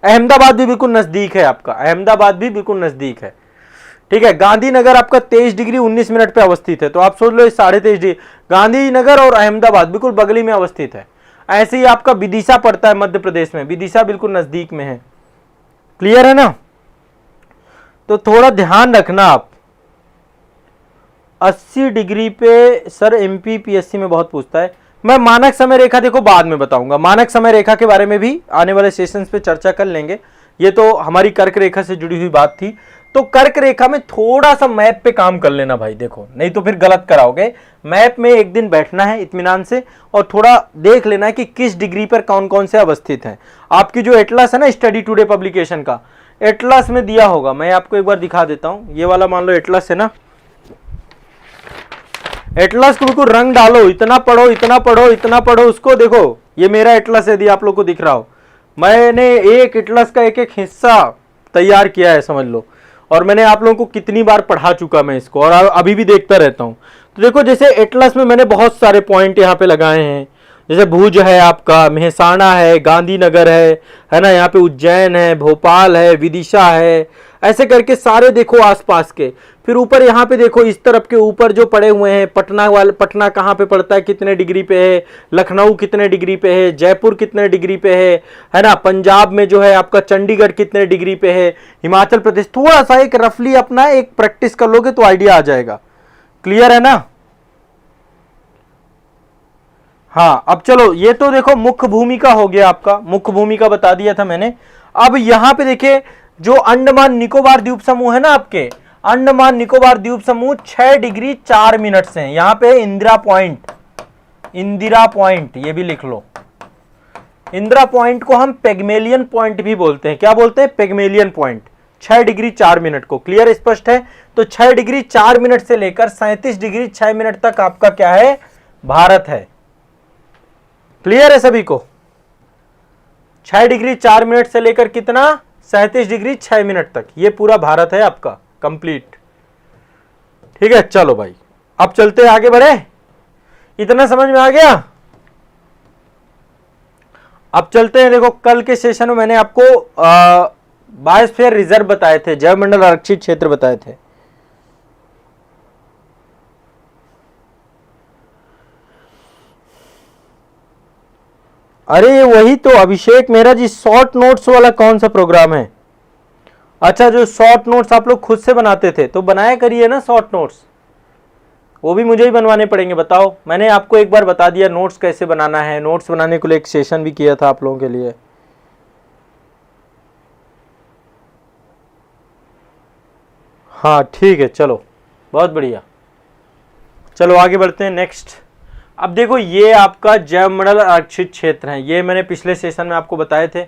अहमदाबाद भी बिल्कुल नजदीक है आपका, अहमदाबाद भी बिल्कुल नजदीक है। ठीक है, गांधीनगर आपका 23 डिग्री 19 मिनट पे अवस्थित है, तो आप सोच लो 23.5 डिग्री। गांधीनगर और अहमदाबाद बिल्कुल बगली में अवस्थित है। ऐसे ही आपका विदिशा पड़ता है मध्य प्रदेश में, विदिशा बिल्कुल नजदीक में है। क्लियर है ना? तो थोड़ा ध्यान रखना आप। 80 डिग्री पे सर एमपी पीएससी में बहुत पूछता है। मैं मानक समय रेखा देखो बाद में बताऊंगा, मानक समय रेखा के बारे में भी आने वाले सेशंस पे चर्चा कर लेंगे। ये तो हमारी कर्क रेखा से जुड़ी हुई बात थी। तो कर्क रेखा में थोड़ा सा मैप पे काम कर लेना भाई, देखो नहीं तो फिर गलत कराओगे। मैप में एक दिन बैठना है इत्मीनान से और थोड़ा देख लेना है कि किस डिग्री पर कौन कौन से अवस्थित हैं। आपकी जो एटलस है ना स्टडी टुडे पब्लिकेशन का, एटलस में दिया होगा, मैं आपको एक बार दिखा देता हूं। ये वाला मान लो एटलस है ना, एटलस को बिल्कुल रंग डालो, इतना पढ़ो इतना पढ़ो इतना पढ़ो उसको। देखो ये मेरा एटलस है, यदि आप लोग को दिख रहा हो, मैंने एक एटलस का एक एक हिस्सा तैयार किया है समझ लो, और मैंने आप लोगों को कितनी बार पढ़ा चुका मैं इसको, और अभी भी देखता रहता हूं। तो देखो जैसे एटलस में मैंने बहुत सारे पॉइंट यहाँ पे लगाए हैं, जैसे भुज है आपका, मेहसाणा है, गांधीनगर है ना, यहाँ पे उज्जैन है, भोपाल है, विदिशा है, ऐसे करके सारे देखो आसपास के। फिर ऊपर यहाँ पे देखो इस तरफ के ऊपर जो पड़े हुए हैं, पटना कहाँ पे पड़ता है, कितने डिग्री पे है, लखनऊ कितने डिग्री पे है, जयपुर कितने डिग्री पे है ना, पंजाब में जो है आपका चंडीगढ़ कितने डिग्री पे है, हिमाचल प्रदेश। थोड़ा सा एक रफली अपना एक प्रैक्टिस कर लोगे तो आइडिया आ जाएगा। क्लियर है ना? हाँ अब चलो, ये तो देखो मुख्य भूमिका हो गया आपका, मुख्य भूमिका बता दिया था मैंने। अब यहां पे देखिए जो अंडमान निकोबार द्वीप समूह है ना, आपके अंडमान निकोबार द्वीप समूह 6 डिग्री 4 मिनट से है। यहां पे इंदिरा पॉइंट, इंदिरा पॉइंट ये भी लिख लो। इंदिरा पॉइंट को हम पेगमेलियन पॉइंट भी बोलते हैं। क्या बोलते हैं? पेगमेलियन पॉइंट। 6 डिग्री 4 मिनट को। क्लियर स्पष्ट है? तो 6 डिग्री 4 मिनट से लेकर 37 डिग्री 6 मिनट तक आपका क्या है? भारत है। क्लियर है सभी को? 6 डिग्री 4 मिनट से लेकर कितना? 37 डिग्री 6 मिनट तक ये पूरा भारत है आपका कंप्लीट। ठीक है चलो भाई अब चलते हैं आगे बढ़े। इतना समझ में आ गया? अब चलते हैं, देखो कल के सेशन में मैंने आपको बायोस्फीयर रिजर्व बताए थे, जैवमंडल आरक्षित क्षेत्र बताए थे। अरे वही तो अभिषेक मेरा जी, शॉर्ट नोट्स वाला कौन सा प्रोग्राम है? अच्छा जो शॉर्ट नोट्स आप लोग खुद से बनाते थे तो बनाया करिए ना शॉर्ट नोट्स, वो भी मुझे ही बनवाने पड़ेंगे। बताओ, मैंने आपको एक बार बता दिया नोट्स कैसे बनाना है, नोट्स बनाने के लिए एक सेशन भी किया था आप लोगों के लिए। हाँ ठीक है चलो बहुत बढ़िया। चलो आगे बढ़ते हैं नेक्स्ट। अब देखो ये आपका जैवमंडल आरक्षित क्षेत्र है, ये मैंने पिछले सेशन में आपको बताए थे।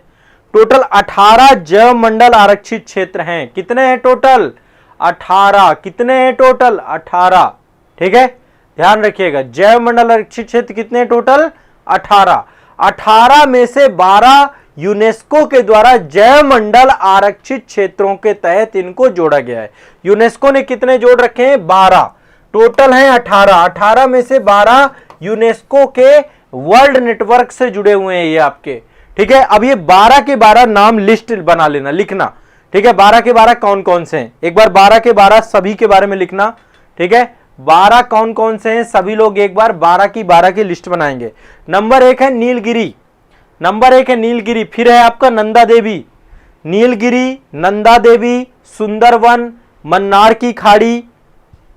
टोटल 18 जैवमंडल आरक्षित क्षेत्र हैं। कितने हैं टोटल? 18। कितने हैं टोटल? 18। ठीक है ध्यान रखिएगा, जैवमंडल आरक्षित क्षेत्र कितने हैं टोटल? 18। 18 में से 12 यूनेस्को के द्वारा जैवमंडल आरक्षित क्षेत्रों के तहत इनको जोड़ा गया है। यूनेस्को ने कितने जोड़ रखे हैं? 12। टोटल हैं 18। 18 में से 12 यूनेस्को के वर्ल्ड नेटवर्क से जुड़े हुए हैं ये आपके। ठीक है अब ये 12 के 12 नाम लिस्ट बना लेना, लिखना। ठीक है 12 के 12 कौन कौन से हैं? एक बार 12 के 12 सभी के बारे में लिखना। ठीक है 12 कौन कौन से हैं सभी लोग एक बार 12 की लिस्ट बनाएंगे। नंबर 1 है नीलगिरी, नंबर 1 है नीलगिरी। फिर है आपका नंदा देवी, नीलगिरी, नंदा देवी, सुंदरवन, मन्नार की खाड़ी।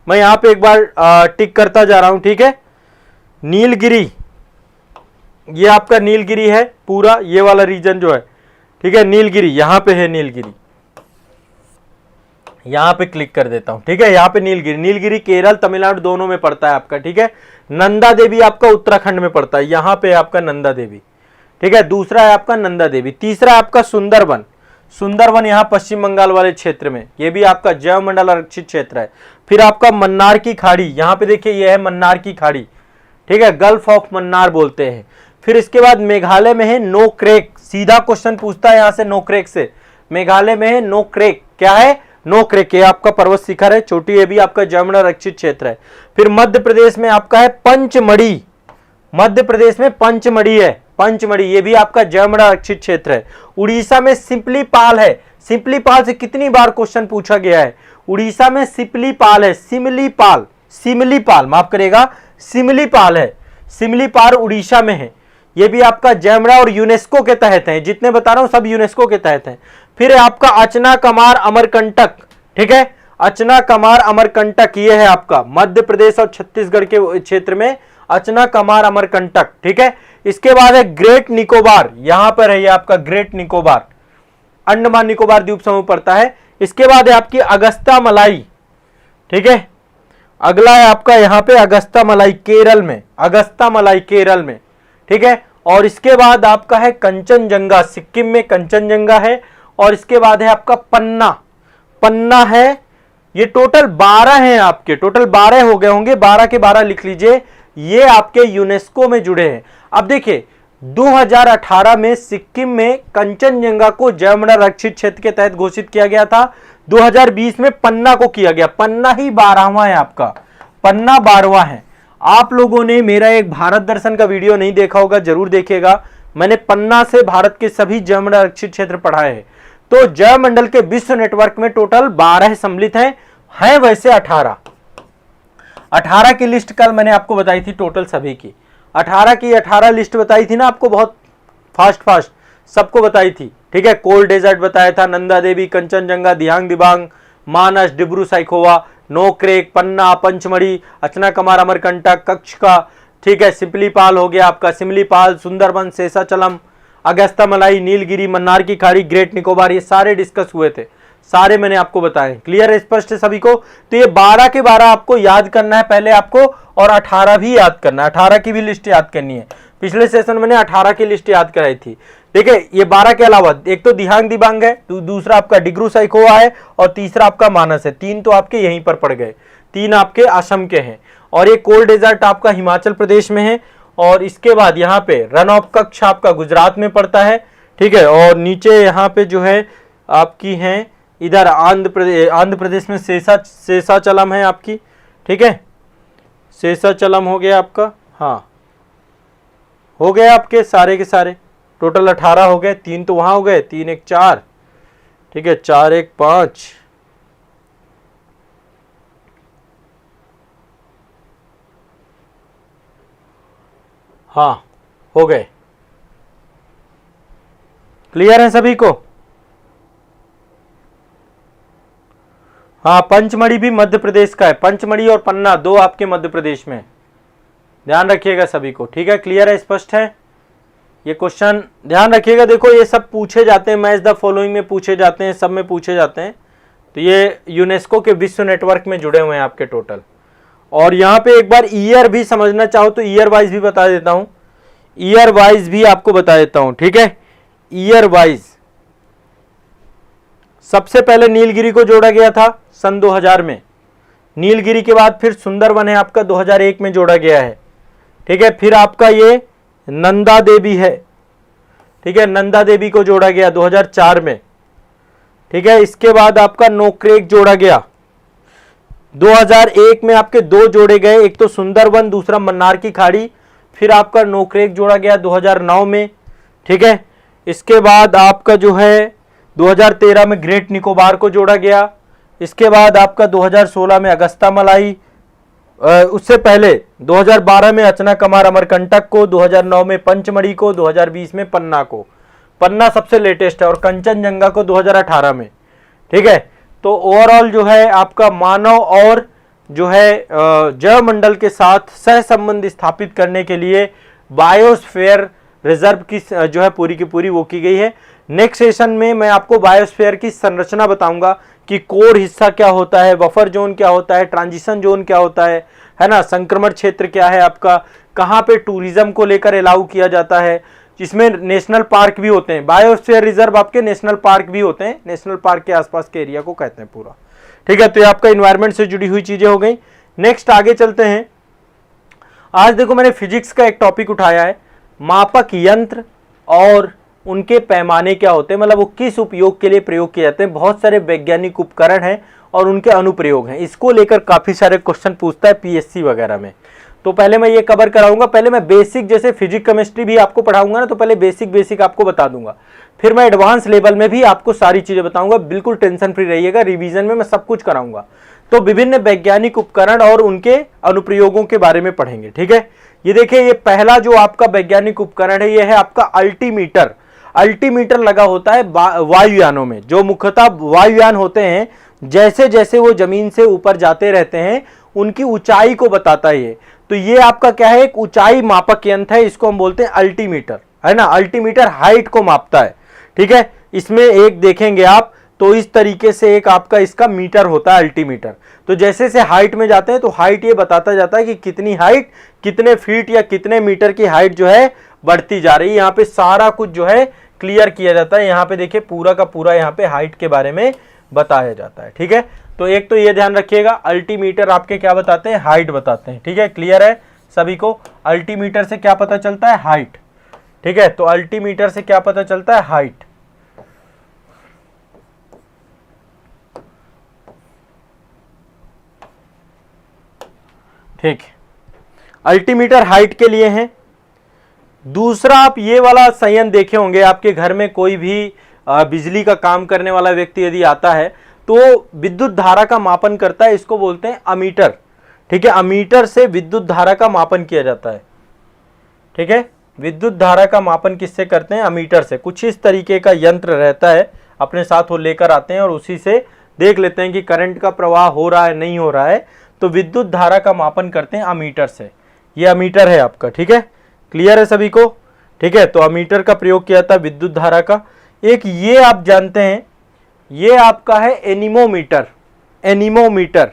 मैं यहां पे एक बार टिक करता जा रहा हूं। ठीक है नीलगिरी, ये आपका नीलगिरी है पूरा, ये वाला रीजन जो है। ठीक है नीलगिरी यहां पे है, नीलगिरी यहां पे क्लिक कर देता हूं। ठीक है यहां पे नीलगिरी, नीलगिरी केरल तमिलनाडु दोनों में पड़ता है आपका। ठीक है नंदा देवी आपका उत्तराखंड में पड़ता है, यहां पे आपका नंदा देवी। ठीक है दूसरा है आपका नंदा देवी। तीसरा है आपका सुंदरवन, सुंदरवन यहां पश्चिम बंगाल वाले क्षेत्र में, ये भी आपका जैवमंडल आरक्षित क्षेत्र है। फिर आपका मन्नार की खाड़ी, यहां पे देखिए ये है मन्नार की खाड़ी। ठीक है गल्फ ऑफ मन्नार बोलते हैं। फिर इसके बाद मेघालय में है नोक्रेक, सीधा क्वेश्चन पूछता है यहां से नोक्रेक से। मेघालय में है नोक्रेक, क्या है? नोक्रेक, ये आपका पर्वत शिखर है, छोटी, ये भी आपका जैवमंडल आरक्षित क्षेत्र है। फिर मध्य प्रदेश में आपका है पंचमढ़ी, मध्य प्रदेश में पंचमढ़ी है, पंचमढ़ी ये भी आपका जैवमंडल आरक्षित क्षेत्र है। उड़ीसा में सिमलीपाल है, सिमलीपाल से कितनी बार क्वेश्चन पूछा गया है? उड़ीसा में सिमलीपाल है, सिमलीपाल, सिमलीपाल माफ करिएगा, सिमलीपाल है, सिमलीपाल उड़ीसा में है। ये भी आपका जैमड़ा और यूनेस्को के तहत है, जितने बता रहा हूं सब यूनेस्को के तहत है। फिर है आपका अचना कमार अमरकंटक, ठीक है, अचना कमार अमरकंटक ये है आपका मध्य प्रदेश और छत्तीसगढ़ के क्षेत्र में अचना कमार अमरकंटक, ठीक है। इसके बाद है ग्रेट निकोबार, यहां पर है ये आपका ग्रेट निकोबार, अंडमान निकोबार द्वीप समूह पड़ता है। इसके बाद है आपकी अगस्ता मलाई, ठीक है, अगला है आपका यहां पे अगस्ता मलाई केरल में, अगस्ता मलाई केरल में, ठीक है। और इसके बाद आपका है कंचनजंगा, सिक्किम में कंचनजंगा है। और इसके बाद है आपका पन्ना, पन्ना है। ये टोटल 12 हैं आपके, टोटल 12 हो गए होंगे, 12 के 12 लिख लीजिए, ये आपके यूनेस्को में जुड़े हैं। अब देखिए 2018 में सिक्किम में कंचनजंगा को जैमड़ा आरक्षित क्षेत्र के तहत घोषित किया गया था। 2020 में पन्ना को किया गया, पन्ना ही 12वां है आपका, पन्ना 12वां है। आप लोगों ने मेरा एक भारत दर्शन का वीडियो नहीं देखा होगा, जरूर देखिएगा, मैंने पन्ना से भारत के सभी जैमड़ा आरक्षित क्षेत्र पढ़ाए हैं। तो जैवमंडल के विश्व नेटवर्क में टोटल 12 सम्मिलित हैं वैसे 18 की लिस्ट कल मैंने आपको बताई थी, टोटल सभी की 18 की 18 लिस्ट बताई थी ना आपको, बहुत फास्ट सबको बताई थी, ठीक है। कोल डेजर्ट बताया था, नंदा देवी, कंचनजंगा, दिहांग दिबांग, मानस, डिब्रू साइखोवा, नोक्रेक, पन्ना, पंचमढ़ी, अचना कमार अमरकंटक, कच्छ का, ठीक है, सिमलीपाल हो गया आपका, सिमलीपाल, सुंदरबन, शेषाचलम, अगस्ता मलाई, नीलगिरी, मन्नार की खाड़ी, ग्रेट निकोबार, ये सारे डिस्कस हुए थे, सारे मैंने आपको बताए। क्लियर है, स्पष्ट है सभी को। तो ये 12 के 12 आपको याद करना है पहले आपको, और 18 भी याद करना है, 18 की भी लिस्ट याद करनी है। पिछले सेशन मैंने 18 की लिस्ट याद कराई थी। देखिए ये 12 के अलावा एक तो दिहांग दिबांग है, दूसरा आपका डिब्रू साइखोवा है, और तीसरा आपका मानस है। 3 तो आपके यहीं पर पड़ गए, 3 आपके असम के हैं, और ये कोल डेजर्ट आपका हिमाचल प्रदेश में है। और इसके बाद यहाँ पे रन ऑफ कच्छ आपका गुजरात में पड़ता है, ठीक है। और नीचे यहाँ पे जो है आपकी हैं इधर आंध्र प्रदेश में शेषाचलम है आपकी, ठीक है, शेषाचलम हो गया आपका, हाँ हो गए आपके सारे के सारे, टोटल 18 हो गए। 3 तो वहां हो गए, 3 1 4, ठीक है, 4 1 5, हाँ हो गए। क्लियर है सभी को? हाँ, पंचमढ़ी भी मध्य प्रदेश का है, पंचमढ़ी और पन्ना 2 आपके मध्य प्रदेश में, ध्यान रखिएगा सभी को, ठीक है। क्लियर है, स्पष्ट है? ये क्वेश्चन ध्यान रखिएगा, देखो ये सब पूछे जाते हैं, मैच द फॉलोइंग में पूछे जाते हैं, सब में पूछे जाते हैं। तो ये यूनेस्को के विश्व नेटवर्क में जुड़े हुए हैं आपके टोटल। और यहाँ पे एक बार ईयर भी समझना चाहो तो ईयर वाइज भी बता देता हूँ, ईयर वाइज भी आपको बता देता हूँ, ठीक है। ईयर वाइज सबसे पहले नीलगिरी को जोड़ा गया था सन 2000 में, नीलगिरी के बाद फिर सुंदरबन है आपका 2001 में जोड़ा गया है, ठीक है। फिर आपका ये नंदा देवी है, ठीक है, नंदा देवी को जोड़ा गया 2004 में, ठीक है। इसके बाद आपका नोक्रेक जोड़ा गया 2001 में, आपके 2 जोड़े गए, एक तो सुंदरबन, दूसरा मन्नार की खाड़ी। फिर आपका नोक्रेक जोड़ा गया 2009 में, ठीक है। इसके बाद आपका जो है 2013 में ग्रेट निकोबार को जोड़ा गया। इसके बाद आपका 2016 में अगस्ता मलाई, उससे पहले 2012 में अचना कमार अमरकंटक को, 2009 में पंचमढ़ी को, 2020 में पन्ना को, पन्ना सबसे लेटेस्ट है, और कंचनजंगा को 2018 में, ठीक है। तो ओवरऑल जो है आपका मानव और जो है जैवमंडल के साथ सह संबंध स्थापित करने के लिए बायोस्फीयर रिजर्व की जो है पूरी की पूरी वो की गई है। नेक्स्ट सेशन में मैं आपको बायोस्फीयर की संरचना बताऊंगा कि कोर हिस्सा क्या होता है, बफर जोन क्या होता है, ट्रांजिशन जोन क्या होता है ना, संक्रमण क्षेत्र क्या है आपका, कहाँ पे टूरिज्म को लेकर अलाउ किया जाता है, जिसमें नेशनल पार्क भी होते हैं। बायोस्फीयर रिजर्व आपके नेशनल पार्क भी होते हैं, नेशनल पार्क के आसपास के एरिया को कहते हैं पूरा, ठीक है। तो ये आपका इन्वायरमेंट से जुड़ी हुई चीजें हो गई। नेक्स्ट आगे चलते हैं। आज देखो मैंने फिजिक्स का एक टॉपिक उठाया है, मापक यंत्र और उनके पैमाने क्या होते हैं, मतलब वो किस उपयोग के लिए प्रयोग किए जाते हैं। बहुत सारे वैज्ञानिक उपकरण हैं और उनके अनुप्रयोग हैं, इसको लेकर काफी सारे क्वेश्चन पूछता है पीएससी वगैरह में। तो पहले मैं ये कवर कराऊंगा, पहले मैं बेसिक जैसे फिजिक्स केमिस्ट्री भी आपको पढ़ाऊंगा ना, तो पहले बेसिक आपको बता दूंगा, फिर मैं एडवांस लेवल में भी आपको सारी चीजें बताऊंगा। बिल्कुल टेंशन फ्री रहिएगा, रिवीजन में मैं सब कुछ कराऊंगा। तो विभिन्न वैज्ञानिक उपकरण और उनके अनुप्रयोगों के बारे में पढ़ेंगे, ठीक है। ये देखिए, ये पहला जो आपका वैज्ञानिक उपकरण है, ये है आपका अल्टीमीटर। अल्टीमीटर लगा होता है वायुयानों में, जो मुख्यतः वायुयान होते हैं, जैसे जैसे वो जमीन से ऊपर जाते रहते हैं उनकी ऊंचाई को बताता है ये। तो ये आपका क्या है, एक ऊंचाई मापक यंत्र है, इसको हम बोलते हैं अल्टीमीटर, है ना। अल्टीमीटर हाइट को मापता है, ठीक है। इसमें एक देखेंगे आप तो इस तरीके से एक आपका इसका मीटर होता है अल्टीमीटर। तो जैसे से हाइट में जाते हैं तो हाइट ये बताता जाता है कि कितनी हाइट, कितने फीट या कितने मीटर की हाइट जो है बढ़ती जा रही है। यहाँ पे सारा कुछ जो है क्लियर किया जाता है। यहाँ पे देखिए पूरा का पूरा यहाँ पे हाइट के बारे में बताया जाता है, ठीक है। तो एक तो ये ध्यान रखिएगा, अल्टीमीटर आपके क्या बताते हैं, हाइट बताते हैं, ठीक है। क्लियर है सभी को, अल्टीमीटर से क्या पता चलता है, हाइट, ठीक है। तो अल्टीमीटर से क्या पता चलता है, हाइट। ठीक, अल्टीमीटर हाइट के लिए है। दूसरा, आप ये वाला संयंत्र देखे होंगे, आपके घर में कोई भी बिजली का काम करने वाला व्यक्ति यदि आता है तो विद्युत धारा का मापन करता है, इसको बोलते हैं अमीटर, ठीक है। अमीटर से विद्युत धारा का मापन किया जाता है, ठीक है। विद्युत धारा का मापन किससे करते हैं, अमीटर से। कुछ इस तरीके का यंत्र रहता है, अपने साथ वो लेकर आते हैं और उसी से देख लेते हैं कि करंट का प्रवाह हो रहा है नहीं हो रहा है। तो विद्युत धारा का मापन करते हैं अमीटर से। ये अमीटर है आपका, ठीक है। क्लियर है सभी को, ठीक है। तो अमीटर का प्रयोग किया जाता है विद्युत धारा का। एक ये आप जानते हैं, ये आपका है एनीमोमीटर। एनीमोमीटर,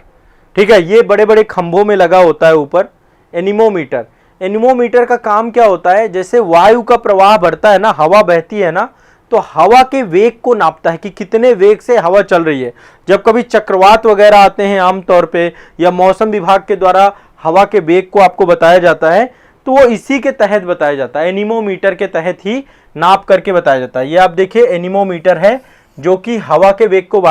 ठीक है, ये बड़े बड़े खंभों में लगा होता है ऊपर, एनीमोमीटर। एनीमोमीटर का काम क्या होता है, जैसे वायु का प्रवाह बढ़ता है ना, हवा बहती है ना, तो हवा के वेग को नापता है कि कितने वेग से हवा चल रही है। जब कभी चक्रवात वगैरह आते हैं आमतौर पे, या मौसम विभाग के द्वारा हवा के वेग को आपको बताया जाता है, तो वो इसी के तहत बताया जाता है, एनीमोमीटर के तहत ही नाप करके बताया जाता है। ये आप देखिए एनीमोमीटर है जो कि हवा के वेग को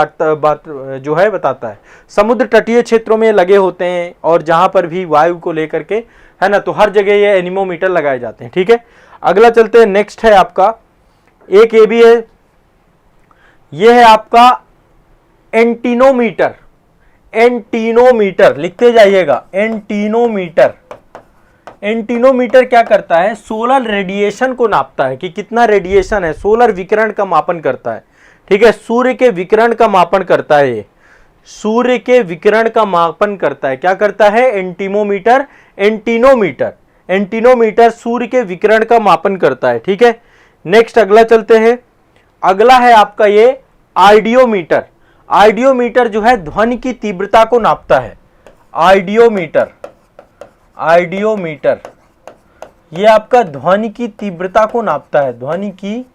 जो है बताता है। समुद्र तटीय क्षेत्रों में लगे होते हैं और जहां पर भी वायु को लेकर के, है ना, तो हर जगह ये एनीमोमीटर लगाए जाते हैं, ठीक है। अगला चलते हैं, नेक्स्ट है आपका एक ये भी है, ये है आपका एंटीनोमीटर। एंटीनोमीटर लिखते जाइएगा, एंटीनोमीटर। एंटीनोमीटर क्या करता है, सोलर रेडिएशन को नापता है कि कितना रेडिएशन है, सोलर विकिरण का मापन करता है, ठीक है। सूर्य के विकिरण का मापन करता है, ये सूर्य के विकिरण का मापन करता है। क्या करता है, एंटीमोमीटर, एंटीनोमीटर। एंटीनोमीटर सूर्य के विकिरण का मापन करता है, ठीक है। नेक्स्ट अगला चलते हैं, अगला है आपका ये आइडियोमीटर। आइडियोमीटर जो है ध्वनि की तीव्रता को नापता है। आइडियोमीटर, आइडियोमीटर ये आपका ध्वनि की तीव्रता को नापता है, ध्वनि की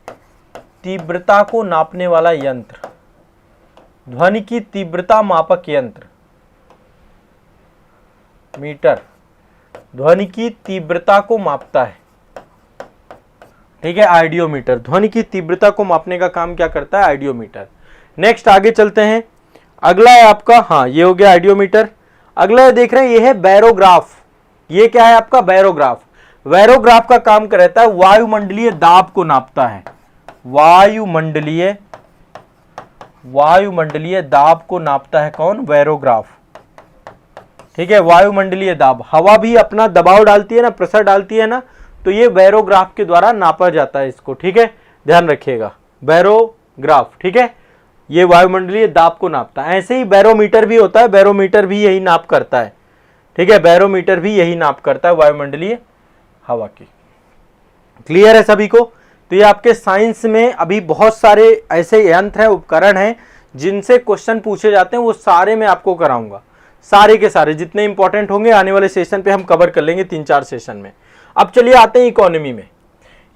तीव्रता को नापने वाला यंत्र, ध्वनि की तीव्रता मापक यंत्र। मीटर ध्वनि की तीव्रता को मापता है, ठीक है। आइडियोमीटर ध्वनि की तीव्रता को मापने का काम क्या करता है, आइडियोमीटर। नेक्स्ट आगे चलते हैं, अगला है आपका, हाँ ये हो गया आइडियोमीटर। अगला देख रहे हैं, ये है बैरोग्राफ। ये क्या है आपका, बैरोग्राफ। बैरोग्राफ का काम करता है वायुमंडलीय दाब को नापता है। वायुमंडलीय दाब को नापता है कौन, बैरोग्राफ, ठीक है। वायुमंडलीय दाब, हवा भी अपना दबाव डालती है ना, प्रेशर डालती है ना, तो ये बैरोग्राफ के द्वारा नापा जाता है इसको, ठीक है। ध्यान रखिएगा, बैरोग्राफ, ठीक है, ये वायुमंडलीय दाब को नापता है। ऐसे ही बैरोमीटर भी होता है, बैरोमीटर भी यही नाप करता है, ठीक है। बैरोमीटर भी यही नाप करता है वायुमंडलीय हवा की। क्लियर है सभी को। तो ये आपके साइंस में अभी बहुत सारे ऐसे यंत्र हैं, उपकरण हैं जिनसे क्वेश्चन पूछे जाते हैं, वो सारे मैं आपको कराऊंगा, सारे के सारे जितने इंपॉर्टेंट होंगे आने वाले सेशन पे हम कवर कर लेंगे 3-4 सेशन में। अब चलिए आते हैं इकोनॉमी में।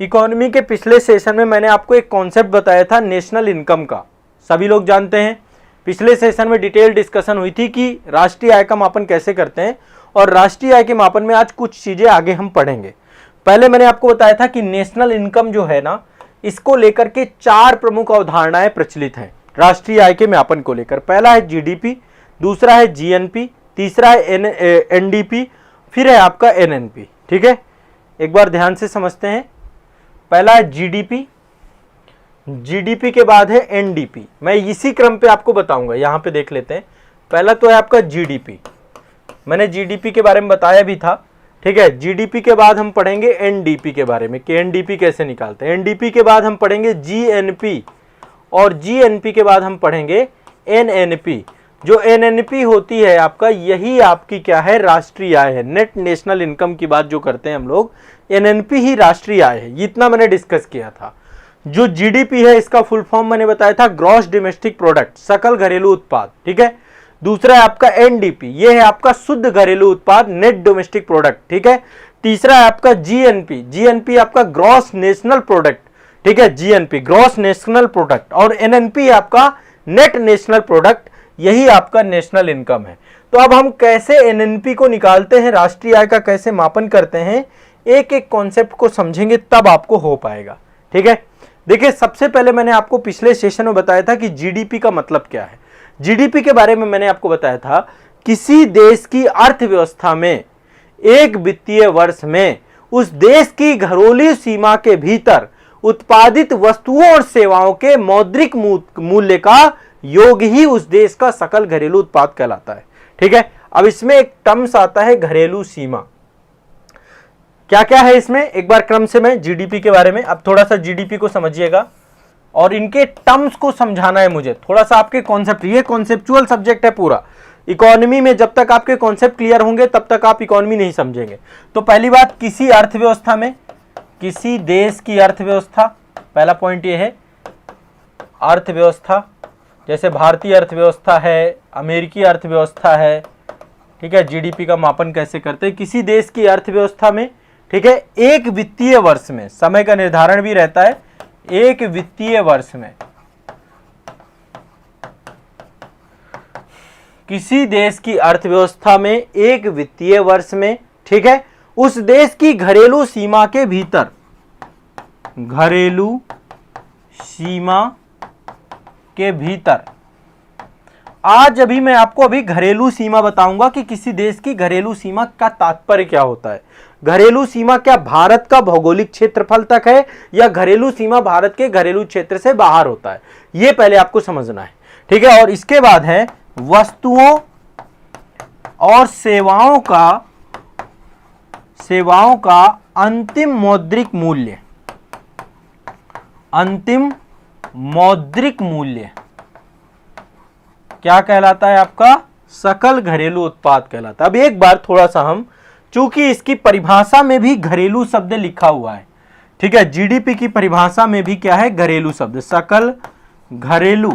इकोनॉमी के पिछले सेशन में मैंने आपको एक कॉन्सेप्ट बताया था नेशनल इनकम का, सभी लोग जानते हैं। पिछले सेशन में डिटेल डिस्कशन हुई थी कि राष्ट्रीय आय का मापन कैसे करते हैं, और राष्ट्रीय आय के मापन में आज कुछ चीजें आगे हम पढ़ेंगे। पहले मैंने आपको बताया था कि नेशनल इनकम जो है ना, इसको लेकर के 4 प्रमुख अवधारणाएं प्रचलित हैं राष्ट्रीय आय के मापन को लेकर। पहला है जीडीपी, दूसरा है जीएनपी, तीसरा है एनडीपी, फिर है आपका एनएनपी, ठीक है। एक बार ध्यान से समझते हैं। पहला है जीडीपी, जीडीपी के बाद है एनडीपी। मैं इसी क्रम पे आपको बताऊंगा, यहां पे देख लेते हैं। पहला तो है आपका जीडीपी, मैंने जीडीपी के बारे में बताया भी था, ठीक है। जीडीपी के बाद हम पढ़ेंगे एनडीपी के बारे में कि एनडीपी कैसे निकालते हैं। एनडीपी के बाद हम पढ़ेंगे जीएनपी, और जीएनपी के बाद हम पढ़ेंगे एनएनपी। जो एनएनपी होती है आपका, यही आपकी क्या है, राष्ट्रीय आय है। नेट नेशनल इनकम की बात जो करते हैं हम लोग, एनएनपी ही राष्ट्रीय आय है। इतना मैंने डिस्कस किया था। जो जीडीपी है इसका फुल फॉर्म मैंने बताया था, ग्रॉस डोमेस्टिक प्रोडक्ट, सकल घरेलू उत्पाद। ठीक है। दूसरा है आपका एनडीपी, ये है आपका शुद्ध घरेलू उत्पाद, नेट डोमेस्टिक प्रोडक्ट। ठीक है। तीसरा है आपका जीएनपी, जीएनपी आपका ग्रॉस नेशनल प्रोडक्ट। ठीक है, जीएनपी ग्रॉस नेशनल प्रोडक्ट, और एनएनपी आपका नेट नेशनल प्रोडक्ट, यही आपका नेशनल इनकम है। तो अब हम कैसे एनएनपी को निकालते हैं, राष्ट्रीय आय का कैसे मापन करते हैं, एक एक कॉन्सेप्ट को समझेंगे तब आपको हो पाएगा। ठीक है। देखिए, सबसे पहले मैंने आपको पिछले सेशन में बताया था कि जीडीपी का मतलब क्या है। जीडीपी के बारे में मैंने आपको बताया था, किसी देश की अर्थव्यवस्था में एक वित्तीय वर्ष में उस देश की घरेलू सीमा के भीतर उत्पादित वस्तुओं और सेवाओं के मौद्रिक मूल्य का योग ही उस देश का सकल घरेलू उत्पाद कहलाता है। ठीक है। अब इसमें एक टर्म्स आता है घरेलू सीमा। क्या क्या है इसमें, एक बार क्रम से मैं जीडीपी के बारे में, अब थोड़ा सा जीडीपी को समझिएगा और इनके टर्म्स को समझाना है मुझे थोड़ा सा। आपके कॉन्सेप्ट, ये कॉन्सेप्चुअल सब्जेक्ट है पूरा। इकोनॉमी में जब तक आपके कॉन्सेप्ट क्लियर होंगे तब तक आप इकोनॉमी नहीं समझेंगे। तो पहली बात, किसी अर्थव्यवस्था में, किसी देश की अर्थव्यवस्था, पहला पॉइंट ये है अर्थव्यवस्था। जैसे भारतीय अर्थव्यवस्था है, अमेरिकी अर्थव्यवस्था है। ठीक है। जीडीपी का मापन कैसे करते हैं, किसी देश की अर्थव्यवस्था में, ठीक है, एक वित्तीय वर्ष में, समय का निर्धारण भी रहता है, एक वित्तीय वर्ष में किसी देश की अर्थव्यवस्था में एक वित्तीय वर्ष में, ठीक है, उस देश की घरेलू सीमा के भीतर, घरेलू सीमा के भीतर, आज अभी मैं आपको अभी घरेलू सीमा बताऊंगा कि किसी देश की घरेलू सीमा का तात्पर्य क्या होता है। घरेलू सीमा क्या भारत का भौगोलिक क्षेत्रफल तक है, या घरेलू सीमा भारत के घरेलू क्षेत्र से बाहर होता है, ये पहले आपको समझना है। ठीक है। और इसके बाद है वस्तुओं और सेवाओं का अंतिम मौद्रिक मूल्य, अंतिम मौद्रिक मूल्य क्या कहलाता है, आपका सकल घरेलू उत्पाद कहलाता है। अब एक बार थोड़ा सा हम, चूंकि इसकी परिभाषा में भी घरेलू शब्द लिखा हुआ है, ठीक है, जीडीपी की परिभाषा में भी क्या है, घरेलू शब्द, सकल घरेलू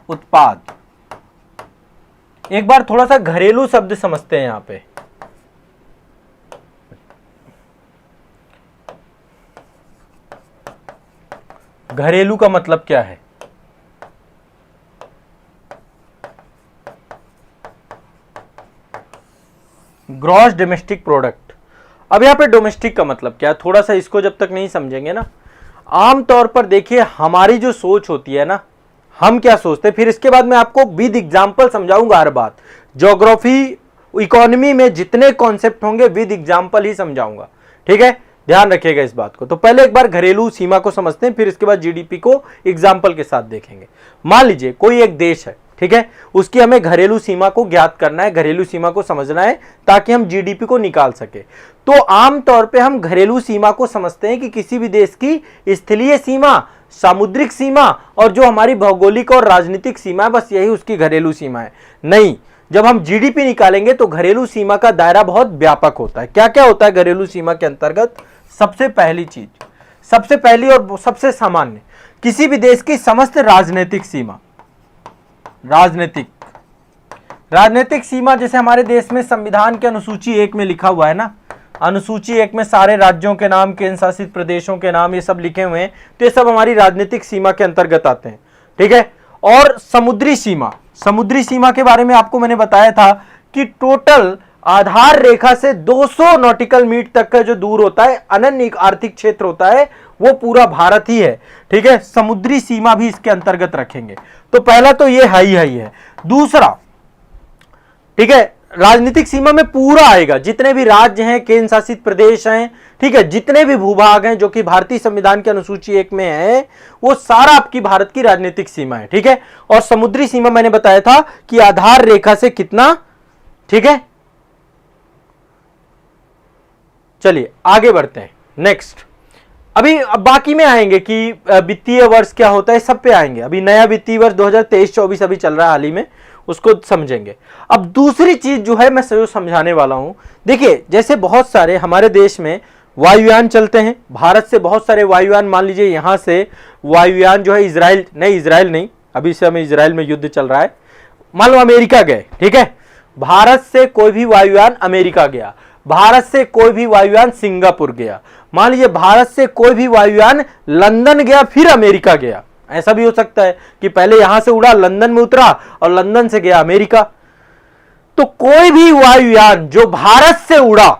उत्पाद। एक बार थोड़ा सा घरेलू शब्द समझते हैं यहां पे। घरेलू का मतलब क्या है, ग्रॉस डोमेस्टिक प्रोडक्ट। अब यहां पे डोमेस्टिक का मतलब क्या है, थोड़ा सा इसको जब तक नहीं समझेंगे ना, आमतौर पर देखिए हमारी जो सोच होती है ना, हम क्या सोचते हैं, फिर इसके बाद मैं आपको विद एग्जाम्पल समझाऊंगा हर बात। ज्योग्राफी, इकोनॉमी में जितने कॉन्सेप्ट होंगे विद एग्जाम्पल ही समझाऊंगा। ठीक है, ध्यान रखिएगा इस बात को। तो पहले एक बार घरेलू सीमा को समझते हैं, फिर इसके बाद जीडीपी को एग्जाम्पल के साथ देखेंगे। मान लीजिए कोई एक देश है, ठीक है, उसकी हमें घरेलू सीमा को ज्ञात करना है, घरेलू सीमा को समझना है ताकि हम जीडीपी को निकाल सके। तो आमतौर पे हम घरेलू सीमा को समझते हैं कि किसी भी देश की स्थलीय सीमा, सामुद्रिक सीमा और जो हमारी भौगोलिक और राजनीतिक सीमा है, बस यही उसकी घरेलू सीमा है। नहीं, जब हम जीडीपी निकालेंगे तो घरेलू सीमा का दायरा बहुत व्यापक होता है। क्या क्या होता है घरेलू सीमा के अंतर्गत, सबसे पहली चीज, सबसे पहली और सबसे सामान्य, किसी भी देश की समस्त राजनीतिक सीमा, राजनीतिक सीमा, जैसे हमारे देश में संविधान के अनुसूची 1 में लिखा हुआ है ना, अनुसूची 1 में सारे राज्यों के नाम, केंद्र शासित प्रदेशों के नाम, ये सब लिखे हुए हैं, तो ये सब हमारी राजनीतिक सीमा के अंतर्गत आते हैं। ठीक है। और समुद्री सीमा, समुद्री सीमा के बारे में आपको मैंने बताया था कि टोटल आधार रेखा से 200 नॉटिकल मील तक का जो दूर होता है, अनन्य आर्थिक क्षेत्र होता है, वो पूरा भारत ही है। ठीक है। समुद्री सीमा भी इसके अंतर्गत रखेंगे। तो पहला तो ये हाई है। दूसरा, ठीक है, राजनीतिक सीमा में पूरा आएगा, जितने भी राज्य हैं, केंद्र शासित प्रदेश हैं, ठीक है, जितने भी भूभाग हैं जो कि भारतीय संविधान के अनुसूची 1 में है, वो सारा आपकी भारत की राजनीतिक सीमा है। ठीक है। और समुद्री सीमा मैंने बताया था कि आधार रेखा से कितना, ठीक है, चलिए आगे बढ़ते हैं। नेक्स्ट, अभी अब बाकी में आएंगे कि वित्तीय वर्ष क्या होता है, सब पे आएंगे। अभी नया वित्तीय वर्ष 2023-24 अभी चल रहा है हाल ही में, उसको समझेंगे। अब दूसरी चीज जो है मैं समझाने वाला हूं, देखिए जैसे बहुत सारे हमारे देश में वायुयान चलते हैं, भारत से बहुत सारे वायुयान, मान लीजिए यहां से वायुयान जो है इजराइल नहीं, अभी से हमें इजराइल में युद्ध चल रहा है, मान लो अमेरिका गए, ठीक है, भारत से कोई भी वायुयान अमेरिका गया, भारत से कोई भी वायुयान सिंगापुर गया, मान लीजिए भारत से कोई भी वायुयान लंदन गया फिर अमेरिका गया, ऐसा भी हो सकता है कि पहले यहां से उड़ा, लंदन में उतरा और लंदन से गया अमेरिका। तो कोई भी वायुयान जो भारत से उड़ा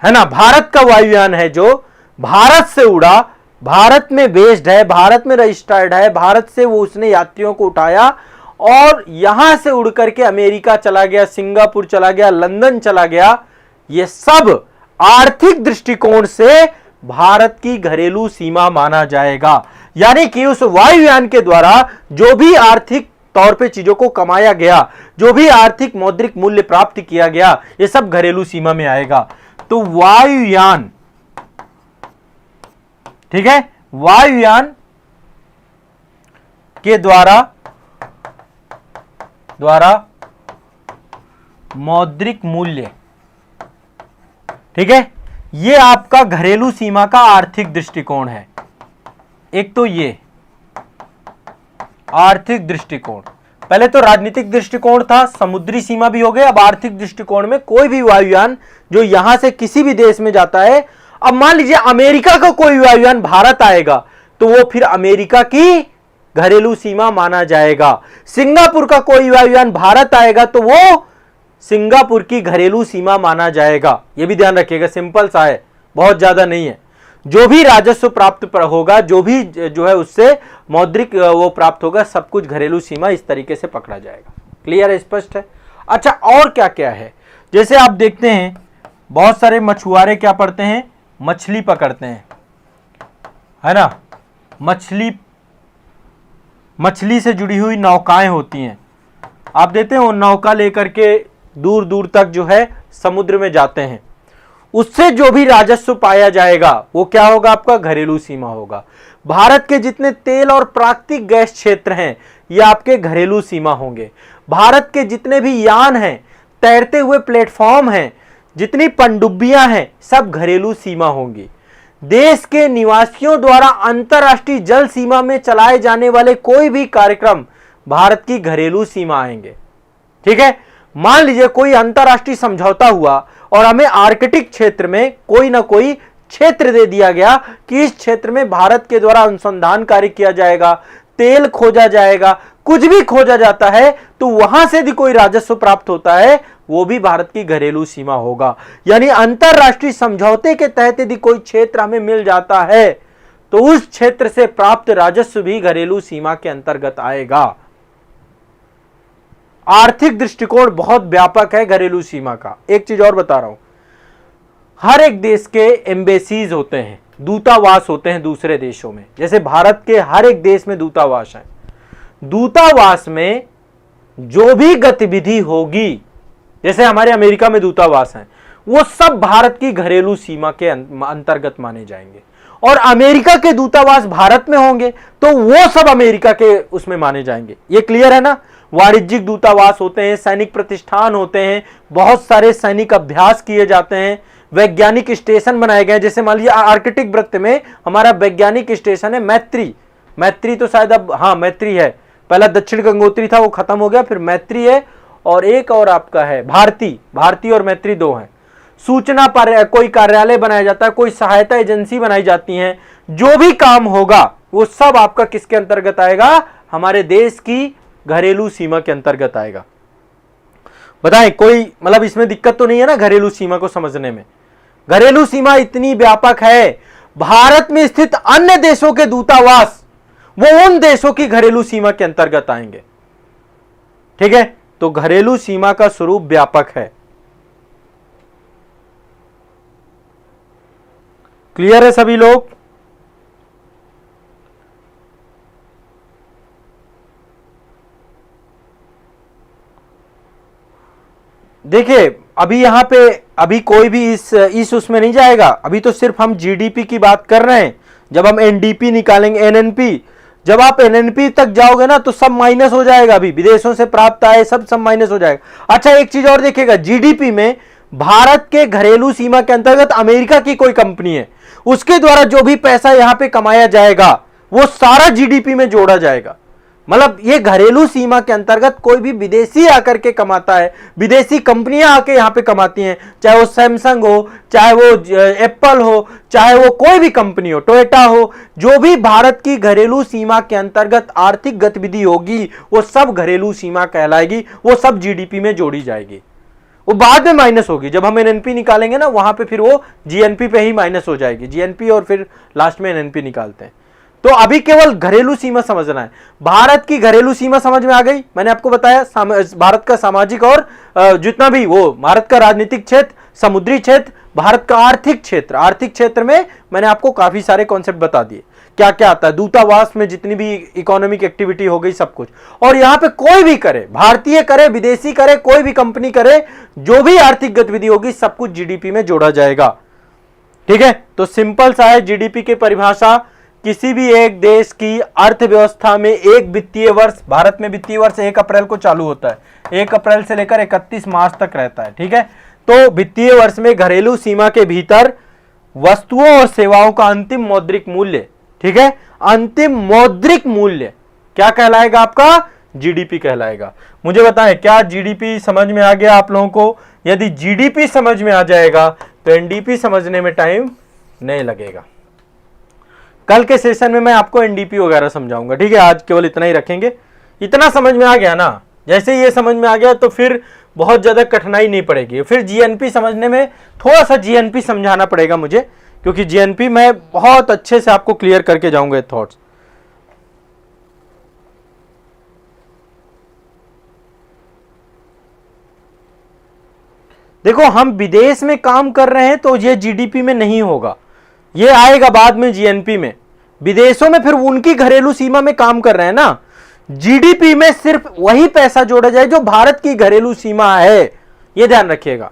है ना, भारत का वायुयान है जो भारत से उड़ा, भारत में बेस्ड है, भारत में रजिस्टर्ड है, भारत से वो उसने यात्रियों को उठाया और यहां से उड़ करके अमेरिका चला गया, सिंगापुर चला गया, लंदन चला गया, ये सब आर्थिक दृष्टिकोण से भारत की घरेलू सीमा माना जाएगा। यानी कि उस वायुयान के द्वारा जो भी आर्थिक तौर पे चीजों को कमाया गया, जो भी आर्थिक मौद्रिक मूल्य प्राप्त किया गया, ये सब घरेलू सीमा में आएगा। तो वायुयान, ठीक है, वायुयान के द्वारा मौद्रिक मूल्य, ठीक है, ये आपका घरेलू सीमा का आर्थिक दृष्टिकोण है। एक तो ये आर्थिक दृष्टिकोण, पहले तो राजनीतिक दृष्टिकोण था, समुद्री सीमा भी हो गए, अब आर्थिक दृष्टिकोण में कोई भी वायुयान जो यहां से किसी भी देश में जाता है, अब मान लीजिए अमेरिका का कोई वायुयान भारत आएगा तो वो फिर अमेरिका की घरेलू सीमा माना जाएगा। सिंगापुर का कोई वायुयान भारत आएगा तो वो सिंगापुर की घरेलू सीमा माना जाएगा। यह भी ध्यान रखिएगा, सिंपल सा है, बहुत ज्यादा नहीं है। जो भी राजस्व प्राप्त होगा, जो भी जो है उससे मौद्रिक वो प्राप्त होगा, सब कुछ घरेलू सीमा इस तरीके से पकड़ा जाएगा। क्लियर है, स्पष्ट है। अच्छा, और क्या क्या है, जैसे आप देखते हैं बहुत सारे मछुआरे क्या पढ़ते हैं, मछली पकड़ते हैं, है ना, मछली से जुड़ी हुई नौकाएं होती हैं, आप देते हैं वो नौका लेकर के दूर दूर तक जो है समुद्र में जाते हैं, उससे जो भी राजस्व पाया जाएगा वो क्या होगा, आपका घरेलू सीमा होगा। भारत के जितने तेल और प्राकृतिक गैस क्षेत्र हैं ये आपके घरेलू सीमा होंगे। भारत के जितने भी यान हैं, तैरते हुए प्लेटफॉर्म हैं, जितनी पनडुब्बियां हैं, सब घरेलू सीमा होंगी। देश के निवासियों द्वारा अंतरराष्ट्रीय जल सीमा में चलाए जाने वाले कोई भी कार्यक्रम भारत की घरेलू सीमा आएंगे। ठीक है, मान लीजिए कोई अंतरराष्ट्रीय समझौता हुआ और हमें आर्कटिक क्षेत्र में कोई ना कोई क्षेत्र दे दिया गया कि इस क्षेत्र में भारत के द्वारा अनुसंधान कार्य किया जाएगा, तेल खोजा जाएगा, कुछ भी खोजा जाता है तो वहां से यदि कोई राजस्व प्राप्त होता है वो भी भारत की घरेलू सीमा होगा। यानी अंतरराष्ट्रीय समझौते के तहत यदि कोई क्षेत्र हमें मिल जाता है तो उस क्षेत्र से प्राप्त राजस्व भी घरेलू सीमा के अंतर्गत आएगा। आर्थिक दृष्टिकोण बहुत व्यापक है घरेलू सीमा का। एक चीज और बता रहा हूं, हर एक देश के एम्बेसीज होते हैं, दूतावास होते हैं दूसरे देशों में। जैसे भारत के हर एक देश में दूतावास है, दूतावास में जो भी गतिविधि होगी, जैसे हमारे अमेरिका में दूतावास है, वो सब भारत की घरेलू सीमा के अंतर्गत माने जाएंगे। और अमेरिका के दूतावास भारत में होंगे तो वो सब अमेरिका के उसमें माने जाएंगे। ये क्लियर है ना। वाणिज्यिक दूतावास होते हैं, सैनिक प्रतिष्ठान होते हैं, बहुत सारे सैनिक अभ्यास किए जाते हैं, वैज्ञानिक स्टेशन बनाए गए। जैसे मान लीजिए आर्कटिक वृत्त में हमारा वैज्ञानिक स्टेशन है मैत्री तो शायद अब, हाँ मैत्री है, पहला दक्षिण गंगोत्री था वो खत्म हो गया, फिर मैत्री है और एक और आपका है भारती और मैत्री दो हैं। सूचना पर कोई कार्यालय बनाया जाता है, कोई सहायता एजेंसी बनाई जाती है, जो भी काम होगा वो सब आपका किसके अंतर्गत आएगा, हमारे देश की घरेलू सीमा के अंतर्गत आएगा। बताएं कोई मतलब इसमें दिक्कत तो नहीं है ना घरेलू सीमा को समझने में। घरेलू सीमा इतनी व्यापक है, भारत में स्थित अन्य देशों के दूतावास वो उन देशों की घरेलू सीमा के अंतर्गत आएंगे। ठीक है, तो घरेलू सीमा का स्वरूप व्यापक है। क्लियर है सभी लोग। देखिए अभी यहाँ पे अभी कोई भी इस उसमें नहीं जाएगा, अभी तो सिर्फ हम जीडीपी की बात कर रहे हैं। जब हम एनडीपी निकालेंगे, एनएनपी, जब आप एनएनपी तक जाओगे ना तो सब माइनस हो जाएगा, अभी विदेशों से प्राप्त आए सब माइनस हो जाएगा। अच्छा एक चीज और देखिएगा, जीडीपी में भारत के घरेलू सीमा के अंतर्गत अमेरिका की कोई कंपनी है, उसके द्वारा जो भी पैसा यहां पे कमाया जाएगा वो सारा जीडीपी में जोड़ा जाएगा। मतलब ये घरेलू सीमा के अंतर्गत कोई भी विदेशी आकर के कमाता है, विदेशी कंपनियां आके यहां पे कमाती हैं, चाहे वो सैमसंग हो, चाहे वो एप्पल हो, चाहे वो कोई भी कंपनी हो, टोयोटा हो, जो भी भारत की घरेलू सीमा के अंतर्गत आर्थिक गतिविधि होगी वो सब घरेलू सीमा कहलाएगी, वो सब जीडीपी में जोड़ी जाएगी। वो बाद में माइनस होगी, जब हम एनएनपी निकालेंगे ना वहां पे फिर वो जीएनपी पे ही माइनस हो जाएगी, जीएनपी और फिर लास्ट में एनएनपी निकालते हैं। तो अभी केवल घरेलू सीमा समझना है। भारत की घरेलू सीमा समझ में आ गई, मैंने आपको बताया भारत का सामाजिक और जितना भी वो भारत का राजनीतिक क्षेत्र, समुद्री क्षेत्र, भारत का आर्थिक क्षेत्र, आर्थिक क्षेत्र में मैंने आपको काफी सारे कॉन्सेप्ट बता दिए, क्या क्या आता है, दूतावास में जितनी भी इकोनॉमिक एक्टिविटी हो गई सब कुछ। और यहां पे कोई भी करे, भारतीय करे, विदेशी करे, कोई भी कंपनी करे, जो भी आर्थिक गतिविधि होगी सब कुछ जीडीपी में जोड़ा जाएगा। ठीक है, तो सिंपल सा है जीडीपी की परिभाषा, किसी भी एक देश की अर्थव्यवस्था में एक वित्तीय वर्ष, भारत में वित्तीय वर्ष 1 अप्रैल को चालू होता है, 1 अप्रैल से लेकर 31 मार्च तक रहता है। ठीक है, तो वित्तीय वर्ष में घरेलू सीमा के भीतर वस्तुओं और सेवाओं का अंतिम मौद्रिक मूल्य, ठीक है, अंतिम मौद्रिक मूल्य क्या कहलाएगा? आपका जीडीपी कहलाएगा। मुझे बताएं क्या जीडीपी समझ में आ गया आप लोगों को? यदि जीडीपी समझ में आ जाएगा तो एनडीपी समझने में टाइम नहीं लगेगा। कल के सेशन में मैं आपको एनडीपी वगैरह समझाऊंगा। ठीक है, आज केवल इतना ही रखेंगे। इतना समझ में आ गया ना, जैसे ये समझ में आ गया तो फिर बहुत ज्यादा कठिनाई नहीं पड़ेगी। फिर जीएनपी समझने में थोड़ा सा जीएनपी समझाना पड़ेगा मुझे, क्योंकि जीएनपी मैं बहुत अच्छे से आपको क्लियर करके जाऊंगा थॉट्स। देखो हम विदेश में काम कर रहे हैं तो ये जीडीपी में नहीं होगा, ये आएगा बाद में जीएनपी में। विदेशों में फिर उनकी घरेलू सीमा में काम कर रहे हैं ना, जीडीपी में सिर्फ वही पैसा जोड़ा जाए जो भारत की घरेलू सीमा है, ये ध्यान रखिएगा।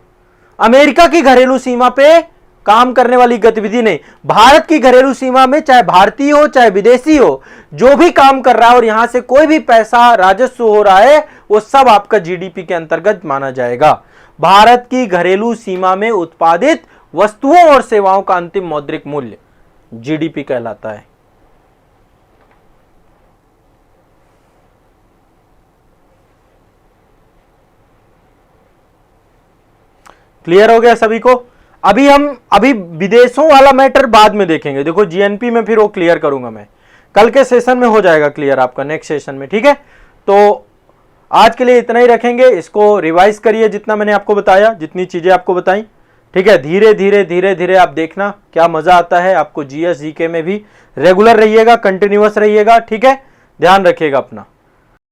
अमेरिका की घरेलू सीमा पे काम करने वाली गतिविधि नहीं, भारत की घरेलू सीमा में चाहे भारतीय हो चाहे विदेशी हो, जो भी काम कर रहा है और यहां से कोई भी पैसा राजस्व हो रहा है वो सब आपका जीडीपी के अंतर्गत माना जाएगा। भारत की घरेलू सीमा में उत्पादित वस्तुओं और सेवाओं का अंतिम मौद्रिक मूल्य जीडीपी कहलाता है। क्लियर हो गया सभी को? अभी विदेशों वाला मैटर बाद में देखेंगे। देखो जीएनपी में फिर वो क्लियर करूंगा मैं, कल के सेशन में हो जाएगा क्लियर आपका, नेक्स्ट सेशन में। ठीक है, तो आज के लिए इतना ही रखेंगे। इसको रिवाइज करिए जितना मैंने आपको बताया, जितनी चीजें आपको बताई। ठीक है, धीरे धीरे धीरे धीरे आप देखना क्या मजा आता है आपको। जीएस जीके में भी रेगुलर रहिएगा, कंटिन्यूअस रहिएगा। ठीक है, ध्यान रखिएगा अपना।